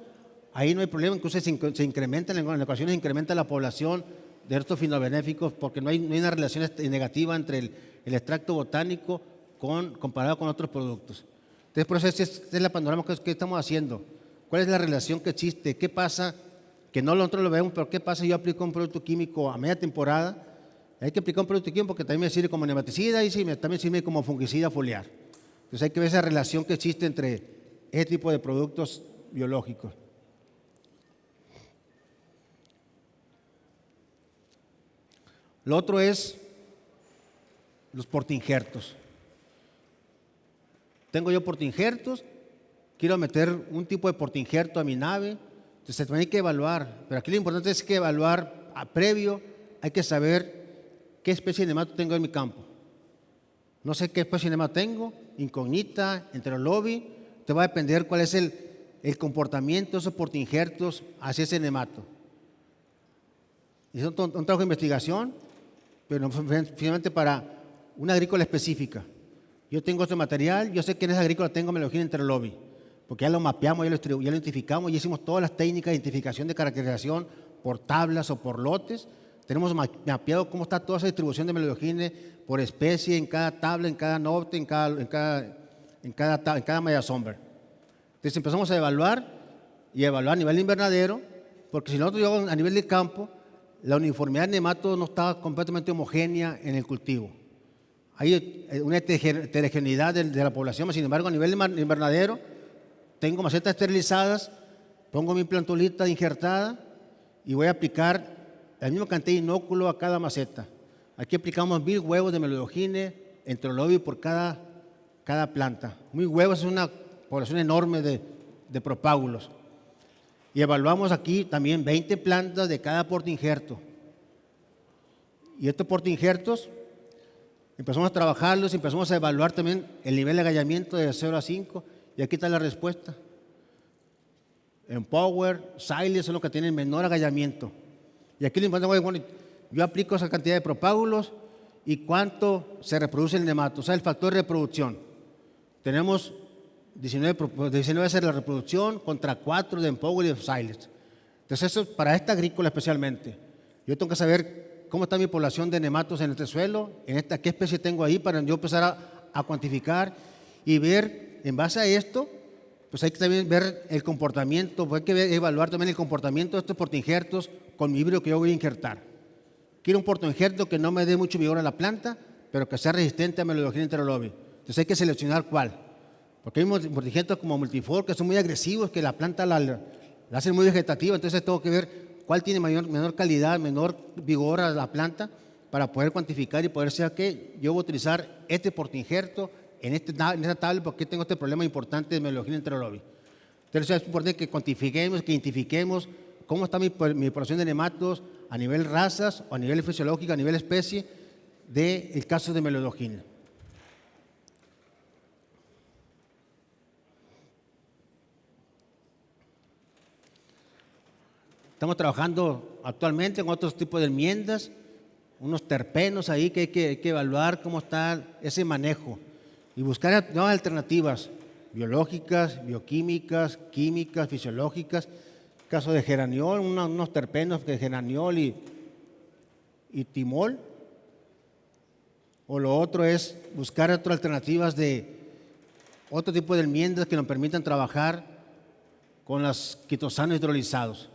ahí no hay problema, incluso se incrementa, en ocasiones se incrementa la población de estos fitobenéficos porque no hay una relación negativa entre el extracto botánico comparado con otros productos. Entonces, por eso esta es la panorama que estamos haciendo. ¿Cuál es la relación que existe? ¿Qué pasa? Que no nosotros lo vemos, pero ¿qué pasa si yo aplico un producto químico a media temporada? Hay que aplicar un producto químico porque también me sirve como nematicida y también sirve como fungicida foliar. Entonces hay que ver esa relación que existe entre ese tipo de productos biológicos. Lo otro es los portainjertos. Tengo yo portainjertos, quiero meter un tipo de portainjerto a mi nave, entonces también hay que evaluar, pero aquí lo importante es que evaluar previo, hay que saber qué especie de nemato tengo en mi campo. No sé qué especie de nemato tengo, incógnita, enterolobi, te va a depender cuál es el comportamiento de esos portainjertos hacia ese nemato. Y es un trabajo de investigación, pero finalmente para una agrícola específica. Yo tengo este material, yo sé que en esa agrícola tengo melogina enterolobis, porque ya lo mapeamos, ya lo identificamos, ya hicimos todas las técnicas de identificación de caracterización por tablas o por lotes. Tenemos mapeado cómo está toda esa distribución de melogine por especie, en cada tabla, en cada norte, en cada malla sombra. Entonces empezamos a evaluar a nivel de invernadero, porque si nosotros llevamos a nivel de campo, la uniformidad de nematodos no estaba completamente homogénea en el cultivo. Hay una heterogeneidad de la población, sin embargo, a nivel de invernadero, tengo macetas esterilizadas, pongo mi plantulita injertada y voy a aplicar la misma cantidad de inóculo a cada maceta. Aquí aplicamos 1000 huevos de melodogine enterolobis por cada planta. 1000 huevos es una población enorme de propágulos. Y evaluamos aquí también 20 plantas de cada portainjerto. Y estos portainjertos empezamos a trabajarlos, empezamos a evaluar también el nivel de agallamiento de 0 a 5, y aquí está la respuesta. Empower, Siles son los que tienen menor agallamiento. Y aquí lo importante, bueno, yo aplico esa cantidad de propágulos y cuánto se reproduce el nemato, o sea, el factor de reproducción. Tenemos 19 veces la reproducción contra 4 de Empower y de Siles. Entonces, eso para esta agrícola especialmente. Yo tengo que saber cómo está mi población de nematos en este suelo, qué especie tengo ahí para yo empezar a cuantificar y ver, en base a esto, pues hay que también ver el comportamiento, pues hay que evaluar también el comportamiento de estos portainjertos con mi híbrido que yo voy a injertar. Quiero un portainjerto que no me dé mucho vigor a la planta, pero que sea resistente a melodogine enterolobis. Entonces hay que seleccionar cuál. Porque hay portainjertos como Multifor que son muy agresivos, que la planta la hacen muy vegetativa, entonces tengo que ver cuál tiene menor calidad, menor vigor a la planta para poder cuantificar y poder saber que yo voy a utilizar este portainjerto en esta tabla porque tengo este problema importante de melodogine enterolobis. Entonces es importante que cuantifiquemos, que identifiquemos cómo está mi población de nematodos a nivel razas o a nivel fisiológico, a nivel especie, del caso de melodogine. Estamos trabajando actualmente con otros tipos de enmiendas, unos terpenos ahí que hay que evaluar cómo está ese manejo y buscar nuevas alternativas biológicas, bioquímicas, químicas, fisiológicas. Caso de geraniol, unos terpenos de geraniol y timol. O lo otro es buscar otras alternativas de otro tipo de enmiendas que nos permitan trabajar con los quitosanos hidrolizados.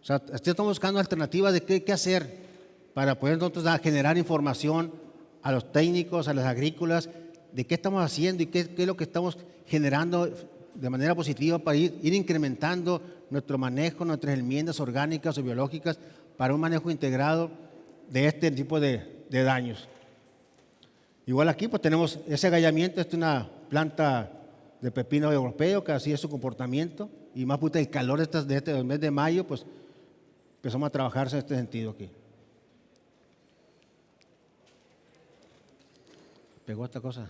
O sea, estamos buscando alternativas de qué hacer para poder nosotros generar información a los técnicos, a las agrícolas, de qué estamos haciendo y qué es lo que estamos generando de manera positiva para ir incrementando nuestro manejo, nuestras enmiendas orgánicas o biológicas para un manejo integrado de este tipo de daños. Igual aquí pues tenemos ese agallamiento, esta es una planta de pepino europeo que así es su comportamiento y más puta el calor de este mes de mayo, pues empezamos a trabajarse en este sentido aquí. ¿Pegó esta cosa?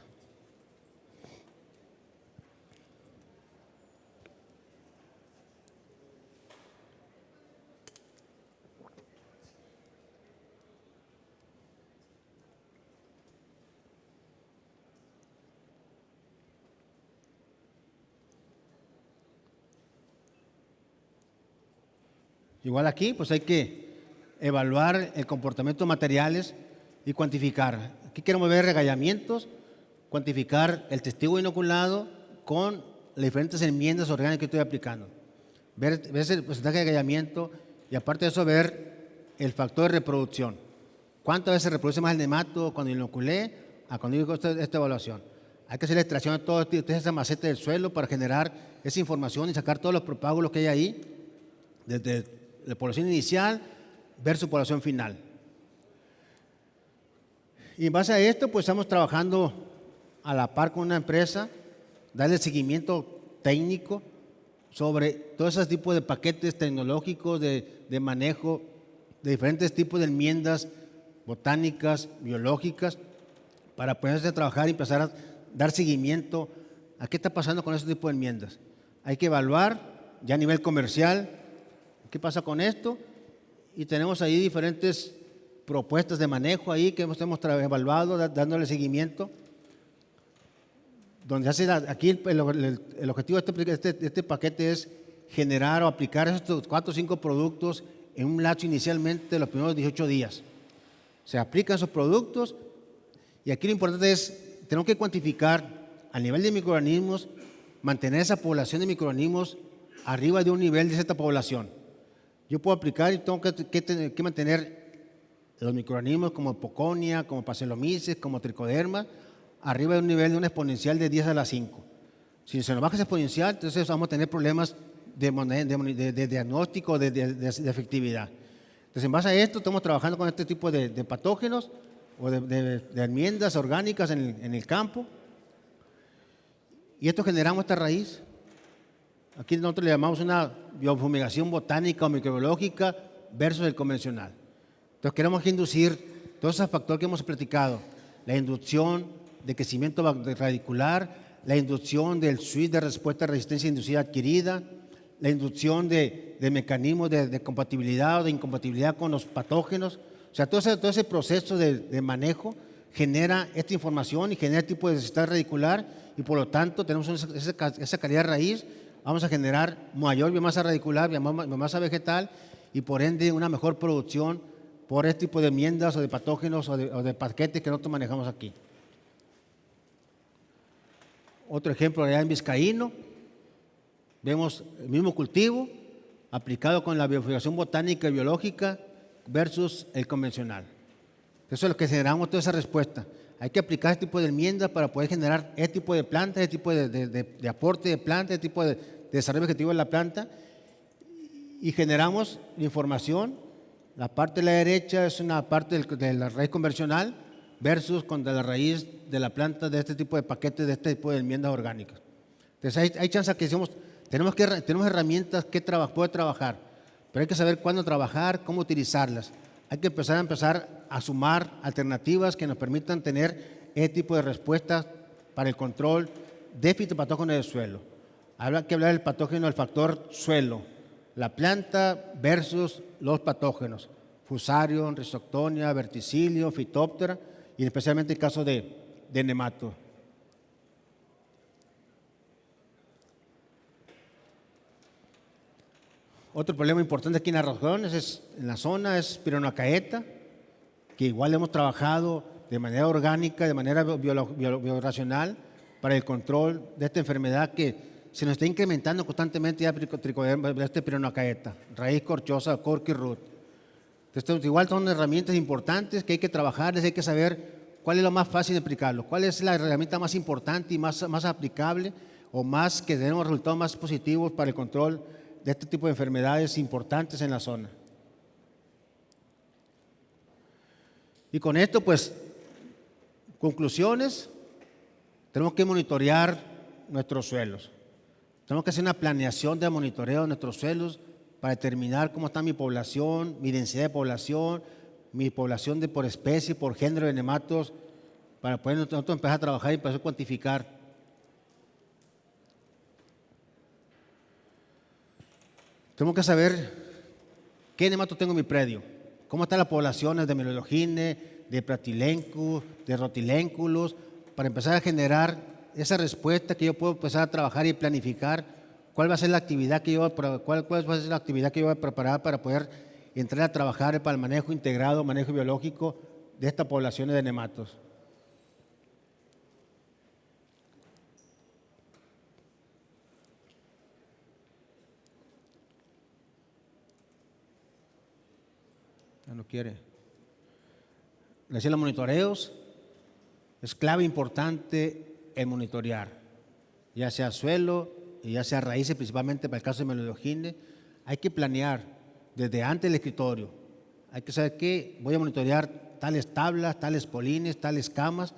Igual aquí, pues hay que evaluar el comportamiento de materiales y cuantificar. Aquí queremos ver regallamientos, cuantificar el testigo inoculado con las diferentes enmiendas orgánicas que estoy aplicando. Ver el porcentaje de regallamiento y aparte de eso ver el factor de reproducción. ¿Cuántas veces reproduce más el nemato cuando inoculé a cuando hice esta evaluación? Hay que hacer la extracción de toda esa maceta del suelo para generar esa información y sacar todos los propágulos que hay ahí desde la población inicial ver su población final. Y en base a esto, pues estamos trabajando a la par con una empresa, darle seguimiento técnico sobre todos esos tipos de paquetes tecnológicos de manejo de diferentes tipos de enmiendas botánicas, biológicas, para poderse trabajar y empezar a dar seguimiento a qué está pasando con ese tipo de enmiendas. Hay que evaluar ya a nivel comercial qué pasa con esto y tenemos ahí diferentes propuestas de manejo ahí que hemos evaluado, dándole seguimiento. donde aquí el objetivo de este paquete es generar o aplicar estos 4 o 5 productos en un lapso inicialmente de los primeros 18 días. Se aplican esos productos y aquí lo importante es, tenemos que cuantificar a nivel de microorganismos, mantener esa población de microorganismos arriba de un nivel de cierta población. Yo puedo aplicar y tengo que mantener los microorganismos como Poconia, como Paxillomyces, como Tricoderma, arriba de un nivel de una exponencial de 10 a la 5. Si se nos baja esa exponencial, entonces vamos a tener problemas de diagnóstico, de efectividad. Entonces, en base a esto, estamos trabajando con este tipo de patógenos o de enmiendas orgánicas en el campo. Y esto generamos esta raíz. Aquí nosotros le llamamos una biofumigación botánica o microbiológica versus el convencional. Entonces, queremos inducir todos esos factores que hemos platicado: la inducción de crecimiento radicular, la inducción del switch de respuesta a resistencia inducida adquirida, la inducción de mecanismos de compatibilidad o de incompatibilidad con los patógenos. O sea, todo ese proceso de manejo genera esta información y genera tipo de densidad radicular, y por lo tanto tenemos esa calidad raíz. Vamos a generar mayor biomasa radicular, biomasa vegetal, y por ende una mejor producción por este tipo de enmiendas o de patógenos o de paquetes que nosotros manejamos aquí. Otro ejemplo allá en Vizcaíno, vemos el mismo cultivo aplicado con la biofumigación botánica y biológica versus el convencional. Eso es lo que generamos toda esa respuesta. Hay que aplicar este tipo de enmiendas para poder generar este tipo de plantas, este tipo de aporte de plantas, este tipo de desarrollo vegetativo de la planta, y generamos información. La parte de la derecha es una parte de la raíz convencional versus con la raíz de la planta de este tipo de paquetes, de este tipo de enmiendas orgánicas. Entonces hay chance que tenemos herramientas que poder trabajar, pero hay que saber cuándo trabajar, cómo utilizarlas. Hay que empezar a sumar alternativas que nos permitan tener este tipo de respuestas para el control de fitopatógenos del suelo. Habrá que hablar del patógeno, del factor suelo, la planta versus los patógenos, Fusarium, Rhizoctonia, Verticillium, Phytophthora, y especialmente el caso de nemato. Otro problema importante aquí en la región en la zona es Pironocaeta, que igual hemos trabajado de manera orgánica, de manera biorracional para el control de esta enfermedad que se nos está incrementando constantemente ya este Pironocaeta, raíz corchosa, corky root. Entonces, igual son herramientas importantes que hay que trabajar, hay que saber cuál es lo más fácil de aplicarlo, cuál es la herramienta más importante y más aplicable, o más que tenemos resultados más positivos para el control de este tipo de enfermedades importantes en la zona. Y con esto, pues, conclusiones: tenemos que monitorear nuestros suelos. Tenemos que hacer una planeación de monitoreo de nuestros suelos para determinar cómo está mi población, mi densidad de población, mi población por especie, por género de nematos, para poder nosotros empezar a trabajar y empezar a cuantificar. Tenemos que saber qué nematos tengo en mi predio, cómo están las poblaciones de Melilogine, de Pratylenchus, de Rhotylenchulus, para empezar a generar esa respuesta que yo puedo empezar a trabajar y planificar cuál va a ser la actividad que yo voy a preparar para poder entrar a trabajar para el manejo integrado, manejo biológico de estas poblaciones de nematos. Ya no quiere. Le decía, los monitoreos, es clave importante el monitorear, ya sea suelo y ya sea raíces, principalmente para el caso de Melilogine. Hay que planear desde antes del escritorio. Hay que saber que voy a monitorear tales tablas, tales polines, tales camas,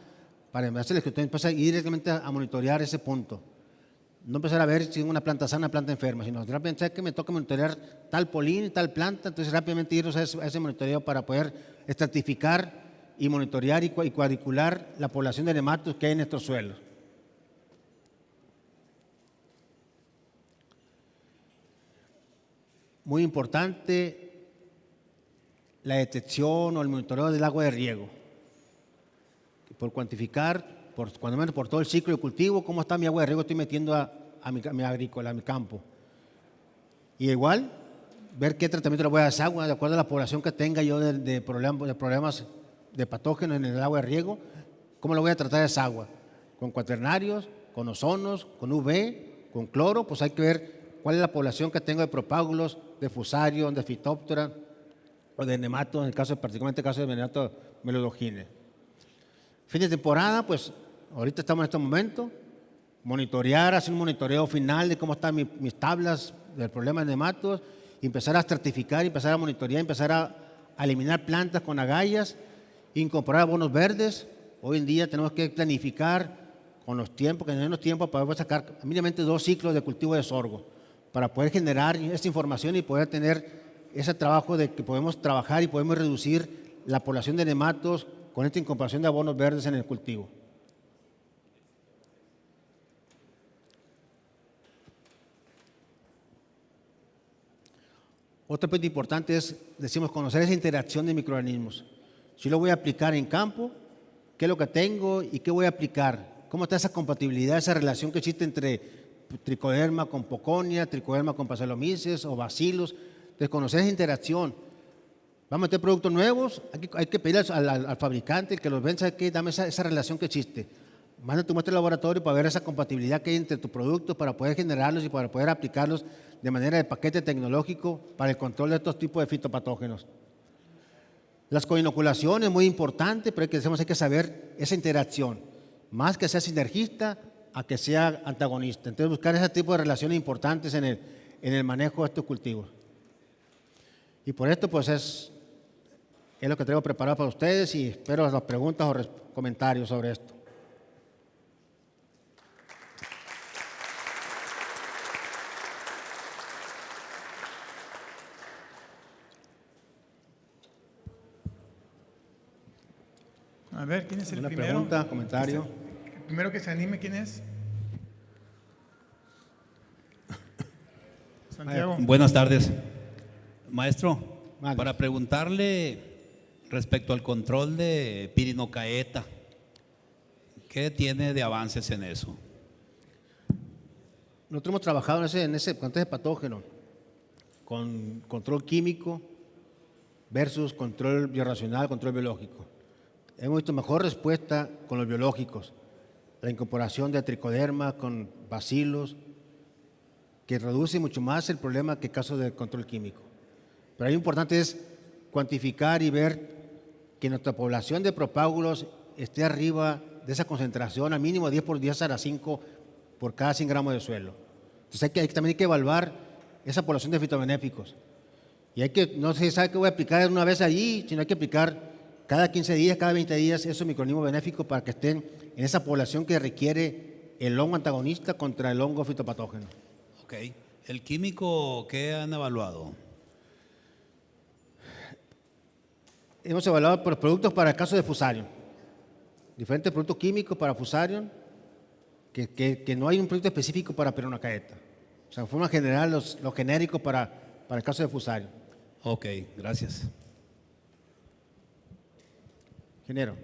para empezar el escritorio, empezar a ir directamente a monitorear ese punto. No empezar a ver si es una planta sana, una planta enferma, sino rápidamente saber que me toca monitorear tal polín, tal planta, entonces rápidamente irnos a ese monitoreo para poder estratificar y monitorear y cuadricular la población de nematos que hay en nuestros suelos. Muy importante la detección o el monitoreo del agua de riego. Por cuantificar, cuando menos por todo el ciclo de cultivo, cómo está mi agua de riego, estoy metiendo a mi agrícola, a mi campo. Y igual, ver qué tratamiento le voy a dar a esa agua, de acuerdo a la población que tenga yo de problemas de patógenos en el agua de riego, cómo le voy a tratar esa agua. Con cuaternarios, con ozonos, con UV, con cloro, pues hay que ver cuál es la población que tengo de propágulos, de fusarium, de fitóptera o de nematos, particularmente en el caso de nemato melodogine. Fin de temporada, pues ahorita estamos en este momento, monitorear, hacer un monitoreo final de cómo están mis tablas del problema de nematos, y empezar a estratificar, empezar a monitorear, empezar a eliminar plantas con agallas, incorporar abonos verdes. Hoy en día tenemos que planificar con los tiempos, que tenemos tiempo para poder sacar mínimamente 2 ciclos de cultivo de sorgo, para poder generar esta información y poder tener ese trabajo de que podemos trabajar y podemos reducir la población de nematos con esta incorporación de abonos verdes en el cultivo. Otro punto importante es, decimos, conocer esa interacción de microorganismos. Si lo voy a aplicar en campo, qué es lo que tengo y qué voy a aplicar. Cómo está esa compatibilidad, esa relación que existe entre tricoderma con poconia, tricoderma con Paxillomyces o bacillus. Entonces, conocer esa interacción. Vamos a meter productos nuevos, hay que pedir al fabricante, el que los venda, que dame esa relación que existe. Manda tu muestra al laboratorio para ver esa compatibilidad que hay entre tus productos, para poder generarlos y para poder aplicarlos de manera de paquete tecnológico para el control de estos tipos de fitopatógenos. Las coinoculaciones, muy importante, pero hay que saber esa interacción, más que sea sinergista a que sea antagonista. Entonces, buscar ese tipo de relaciones importantes en el manejo de estos cultivos. Y por esto, pues es lo que traigo preparado para ustedes y espero las preguntas o comentarios sobre esto. A ver, ¿quién es el primero? Una pregunta, comentario. El primero que se anime, ¿quién es? Santiago. Buenas tardes. Maestro, Vale. para preguntarle respecto al control de pirinocaeta, ¿qué tiene de avances en eso? Nosotros hemos trabajado con ese patógeno, con control químico versus control biorracional, control biológico. Hemos visto mejor respuesta con los biológicos, la incorporación de tricoderma con bacilos, que reduce mucho más el problema que caso de control químico. Pero lo importante es cuantificar y ver que nuestra población de propágulos esté arriba de esa concentración, a mínimo 10 por 10 a la 5 por cada 100 gramos de suelo. Entonces también hay que evaluar esa población de fitobenéficos. Y no se sabe que voy a aplicar una vez allí, sino hay que aplicar cada 15 días, cada 20 días esos microorganismos benéficos para que estén en esa población que requiere el hongo antagonista contra el hongo fitopatógeno. Ok. ¿El químico qué han evaluado? Hemos evaluado por productos para el caso de Fusarium. Diferentes productos químicos para Fusarium, que no hay un producto específico para pirinocaeta. O sea, en forma general, los genéricos para el caso de Fusarium. Ok, gracias. Ingeniero.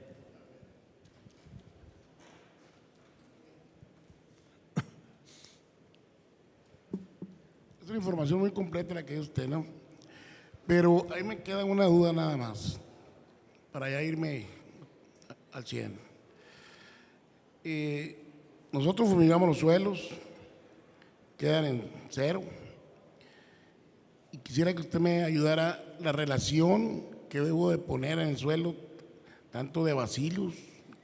Es una información muy completa la que dio usted, ¿no? Pero ahí me queda una duda nada más, para ya irme al 100. Nosotros fumigamos los suelos, quedan en 0. Y quisiera que usted me ayudara la relación que debo de poner en el suelo, tanto de bacillus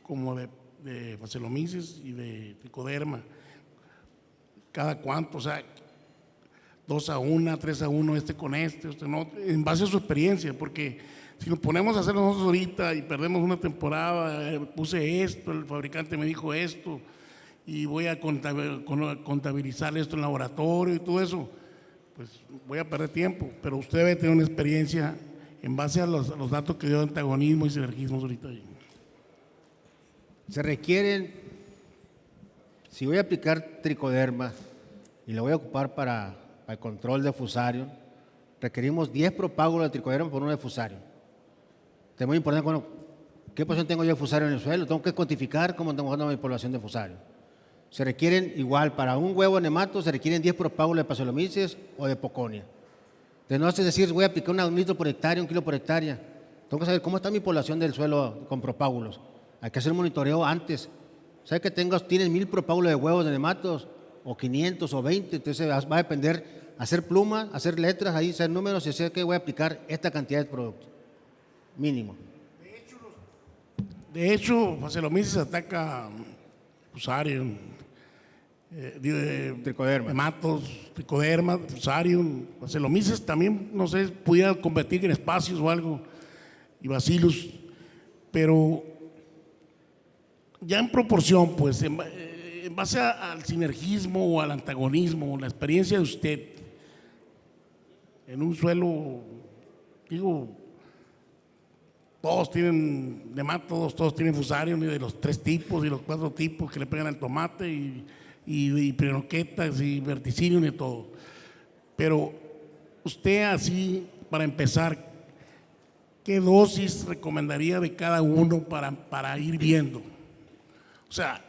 como de Paxillomyces y de tricoderma. ¿Cada cuánto? O sea, 2-1, 3-1, este con este no, en base a su experiencia, porque si nos ponemos a hacer nosotros ahorita y perdemos una temporada, puse esto, el fabricante me dijo esto, y voy a contabilizar esto en laboratorio y todo eso, pues voy a perder tiempo, pero usted debe tener una experiencia en base a los datos que dio de antagonismo y sinergismos ahorita. Se requieren, si voy a aplicar tricoderma y lo voy a ocupar para el control de Fusarium, requerimos 10 propágulos de tricoderma por uno de Fusarium. Es muy importante ¿Qué porción tengo yo de fusario en el suelo? Tengo que cuantificar cómo tengo mi población de fusario. Se requieren, igual, para un huevo de nemato se requieren 10 propágulos de Paxilomyces o de Poconia. De no es decir, voy a aplicar un litro por hectárea, 1 kilo por hectárea. Tengo que saber cómo está mi población del suelo con propágulos. Hay que hacer un monitoreo antes. ¿Sabes que tienes 1000 propágulos de huevos de nematos? O 500 o 20. Entonces va a depender hacer plumas, hacer letras, ahí hacer números y sé que voy a aplicar esta cantidad de producto. Mínimo. De hecho, Paxilomyces ataca fusarium, Tricoderma. nematos, tricoderma, fusarium, Paxilomyces también, no sé, pudiera convertir en espacios o algo, y bacillus, pero ya en proporción, pues, en base al sinergismo o al antagonismo, la experiencia de usted en un suelo, digo, todos tienen nematodos, todos tienen fusarium, y de los 3 tipos y los 4 tipos que le pegan al tomate, y prenoquetas y verticinium y todo. Pero usted, así, para empezar, ¿qué dosis recomendaría de cada uno para ir viendo? O sea,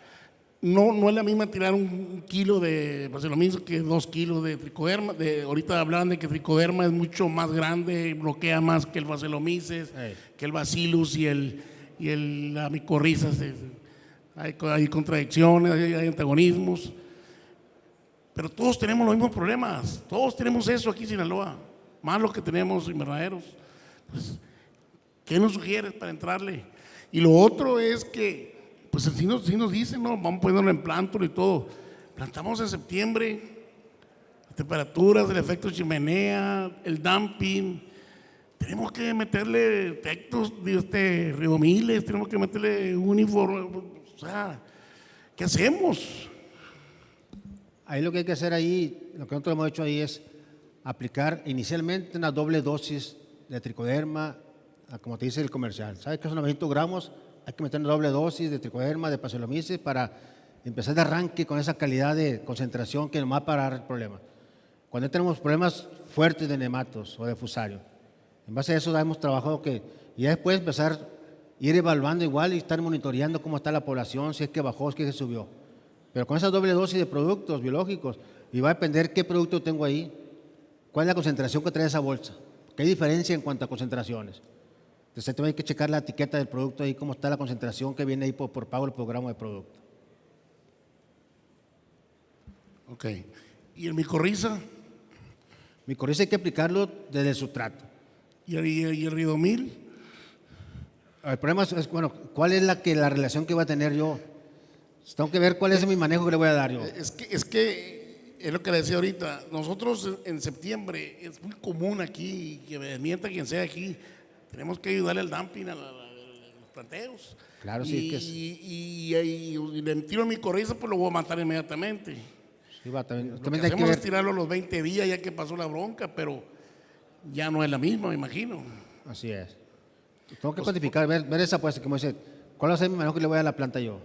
no es la misma tirar un kilo de Paxilomyces que 2 kilos de tricoderma. Ahorita hablaban de que tricoderma es mucho más grande, bloquea más que el Paxilomyces, que el bacillus y la micorrizas. Hay contradicciones, hay antagonismos, pero todos tenemos los mismos problemas, todos tenemos eso aquí en Sinaloa, más los que tenemos invernaderos. Pues, ¿qué nos sugieres para entrarle? Y lo otro es que, pues sí nos dicen, ¿no? Vamos poniéndolo en plántano y todo. Plantamos en septiembre, las temperaturas, el efecto chimenea, el dumping. Tenemos que meterle textos, ribomiles, tenemos que meterle uniforme. O sea, ¿qué hacemos? Ahí lo que hay que hacer ahí, lo que nosotros hemos hecho ahí es aplicar inicialmente una doble dosis de tricoderma, como te dice el comercial. ¿Sabes que son 900 gramos? Hay que meter una doble dosis de tricoderma, de Paxilomyces, para empezar de arranque con esa calidad de concentración que nos va a parar el problema. Cuando tenemos problemas fuertes de nematos o de fusario, en base a eso hemos trabajado y ya después empezar a ir evaluando igual y estar monitoreando cómo está la población, si es que bajó, si es que subió. Pero con esa doble dosis de productos biológicos, y va a depender qué producto tengo ahí, cuál es la concentración que trae esa bolsa, qué hay diferencia en cuanto a concentraciones. Entonces hay que checar la etiqueta del producto ahí, cómo está la concentración que viene ahí por pago el programa de producto. Ok. ¿Y el micorriza? Micorriza hay que aplicarlo desde el sustrato. ¿Y el ridomil? El problema es, bueno, ¿cuál es la relación que voy a tener yo? Tengo que ver cuál es mi manejo que le voy a dar yo. Es que es lo que le decía ahorita. Nosotros en septiembre es muy común aquí, que me mienta quien sea aquí, tenemos que ayudarle al dumping a los planteos. Claro, sí. Y le tiro mi corriza, pues lo voy a matar inmediatamente. Sí, también Lo que hay que hacemos ver. es tirarlo a los 20 días ya que pasó la bronca, pero ya no es la misma, me imagino. Así es. Tengo que cuantificar, ver esa pues, como dice, ¿cuál va a ser mi manejo que le voy a dar a la planta yo?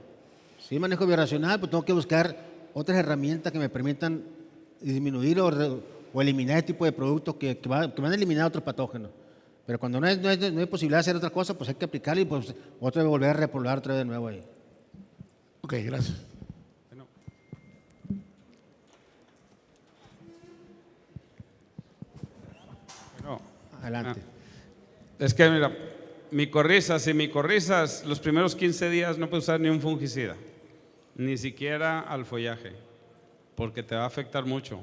Si es manejo bioracional, pues tengo que buscar otras herramientas que me permitan disminuir o eliminar este tipo de productos que van a eliminar otros patógenos. Pero cuando no hay posibilidad de hacer otra cosa, pues hay que aplicarlo y pues otra vez volver a repoblar otra vez de nuevo ahí. Ok, gracias. Adelante. Es que mira, micorrizas, los primeros 15 días no puedes usar ni un fungicida, ni siquiera al follaje, porque te va a afectar mucho.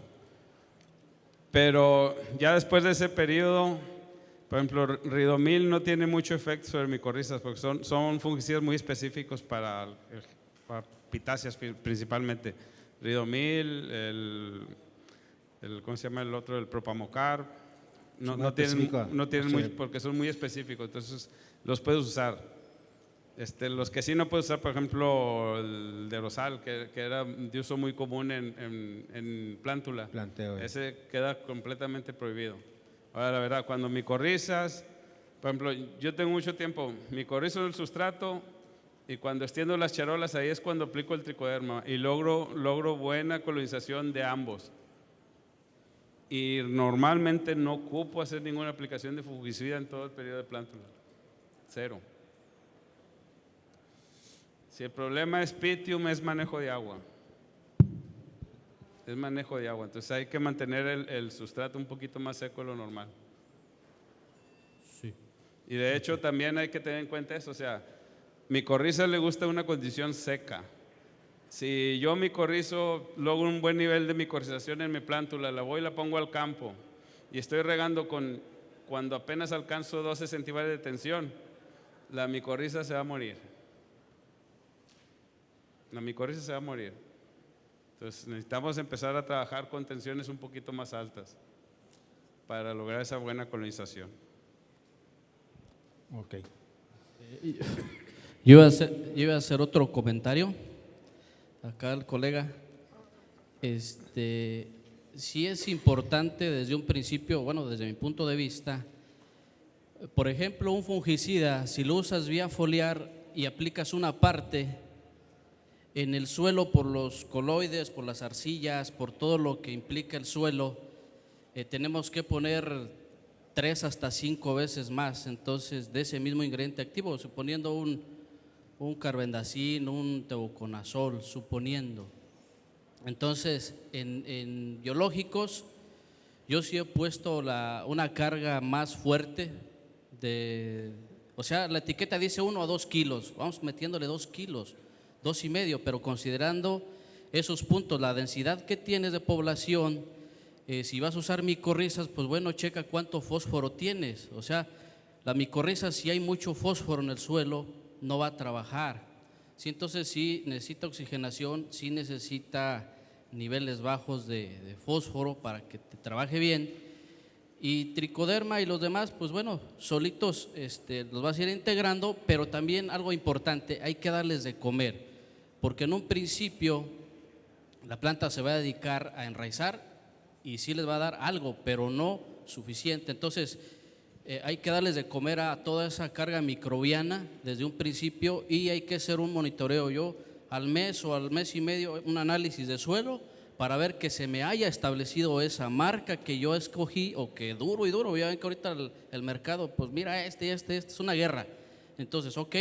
Pero ya después de ese periodo, por ejemplo, ridomil no tiene mucho efecto sobre micorrizas, porque son fungicidas muy específicos para pitáceas principalmente. Ridomil, ¿cómo se llama el otro? El propamocar. No tienen mucho, porque son muy específicos, entonces los puedes usar. Los que sí no puedes usar, por ejemplo, el de rosal, que era de uso muy común en plántula. Planteo. Ese queda completamente prohibido. Ahora, la verdad, cuando micorrizas, por ejemplo, yo tengo mucho tiempo, micorrizo en el sustrato y cuando extiendo las charolas, ahí es cuando aplico el tricoderma y logro buena colonización de ambos. Y normalmente no ocupo hacer ninguna aplicación de fungicida en todo el periodo de plántula. Cero. Si el problema es Pythium, es manejo de agua. Es manejo de agua. Entonces hay que mantener el sustrato un poquito más seco de lo normal. Sí. Y de hecho también hay que tener en cuenta eso. O sea, micorriza le gusta una condición seca. Si yo micorrizo, logro un buen nivel de micorrización en mi plántula, la voy y la pongo al campo y estoy regando cuando apenas alcanzo 12 centímetros de tensión, la micorriza se va a morir. La micorriza se va a morir. Entonces necesitamos empezar a trabajar con tensiones un poquito más altas para lograr esa buena colonización. Ok. Yo iba a hacer otro comentario. Acá el colega, sí es importante desde un principio, bueno, desde mi punto de vista, por ejemplo, un fungicida, si lo usas vía foliar y aplicas una parte en el suelo por los coloides, por las arcillas, por todo lo que implica el suelo, tenemos que poner 3 hasta 5 veces más, entonces, de ese mismo ingrediente activo, suponiendo un carbendazim, un teuconazol, suponiendo. Entonces, en biológicos, yo sí he puesto una carga más fuerte o sea, la etiqueta dice 1 a 2 kilos, vamos metiéndole 2 kilos, 2,5, pero considerando esos puntos, la densidad que tienes de población, si vas a usar micorrizas, pues bueno, checa cuánto fósforo tienes. O sea, la micorriza, si hay mucho fósforo en el suelo, no va a trabajar. Sí, entonces sí necesita oxigenación, sí necesita niveles bajos de fósforo para que te trabaje bien. Y tricoderma y los demás, pues bueno, solitos los vas a ir integrando, pero también algo importante, hay que darles de comer, porque en un principio la planta se va a dedicar a enraizar y sí les va a dar algo, pero no suficiente. Entonces hay que darles de comer a toda esa carga microbiana desde un principio y hay que hacer un monitoreo. Yo al mes o al mes y medio un análisis de suelo para ver que se me haya establecido esa marca que yo escogí o que duro y duro. Ya ven que ahorita el mercado, pues mira, este es una guerra. Entonces, ok,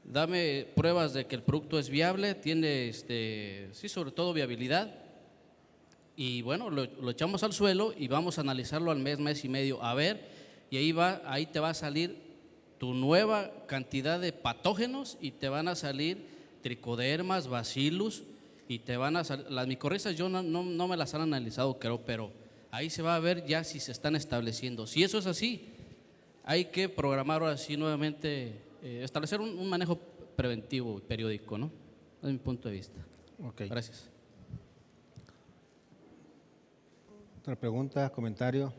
dame pruebas de que el producto es viable, tiene sí, sobre todo viabilidad. Y bueno, lo echamos al suelo y vamos a analizarlo al mes y medio, a ver, y ahí te va a salir tu nueva cantidad de patógenos y te van a salir tricodermas, bacillus, y te van a salir, las micorrizas yo no me las han analizado, creo, pero ahí se va a ver ya si se están estableciendo. Si eso es así, hay que programar ahora sí nuevamente, establecer un manejo preventivo periódico, ¿no? Desde mi punto de vista. Ok. Gracias. Otra pregunta, comentario.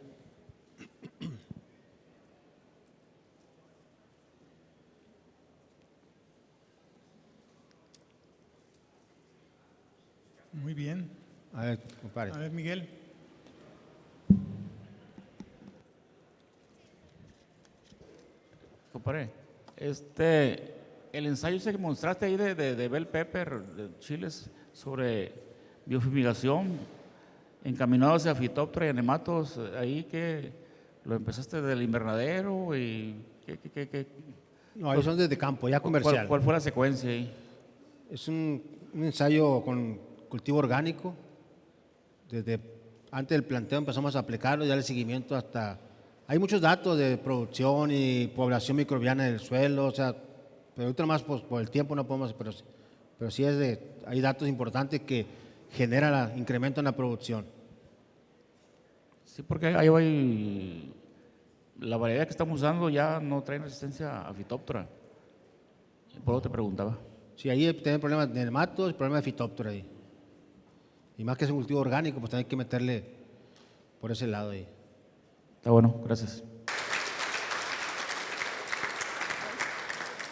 Muy bien. A ver, compadre. A ver, Miguel. Compadre, el ensayo ese que mostraste ahí de bell pepper, de chiles, sobre biofumigación, encaminado hacia Phytophthora y nematos, ahí que lo empezaste del invernadero y ¿qué? No, ahí son desde campo, ya comercial. ¿Cuál fue la secuencia ahí? Es un ensayo con cultivo orgánico. Desde antes del planteo empezamos a aplicarlo, ya el seguimiento hasta... Hay muchos datos de producción y población microbiana del suelo, o sea, pero ahorita más pues, por el tiempo no podemos, pero sí hay datos importantes que generan incremento en la producción. Sí, porque ahí voy, la variedad que estamos usando ya no trae resistencia a Phytophthora. Por eso te preguntaba. Sí, ahí tienen problemas de nematos, problemas de Phytophthora ahí. Y más que es un cultivo orgánico, pues también hay que meterle por ese lado ahí. Está bueno, gracias.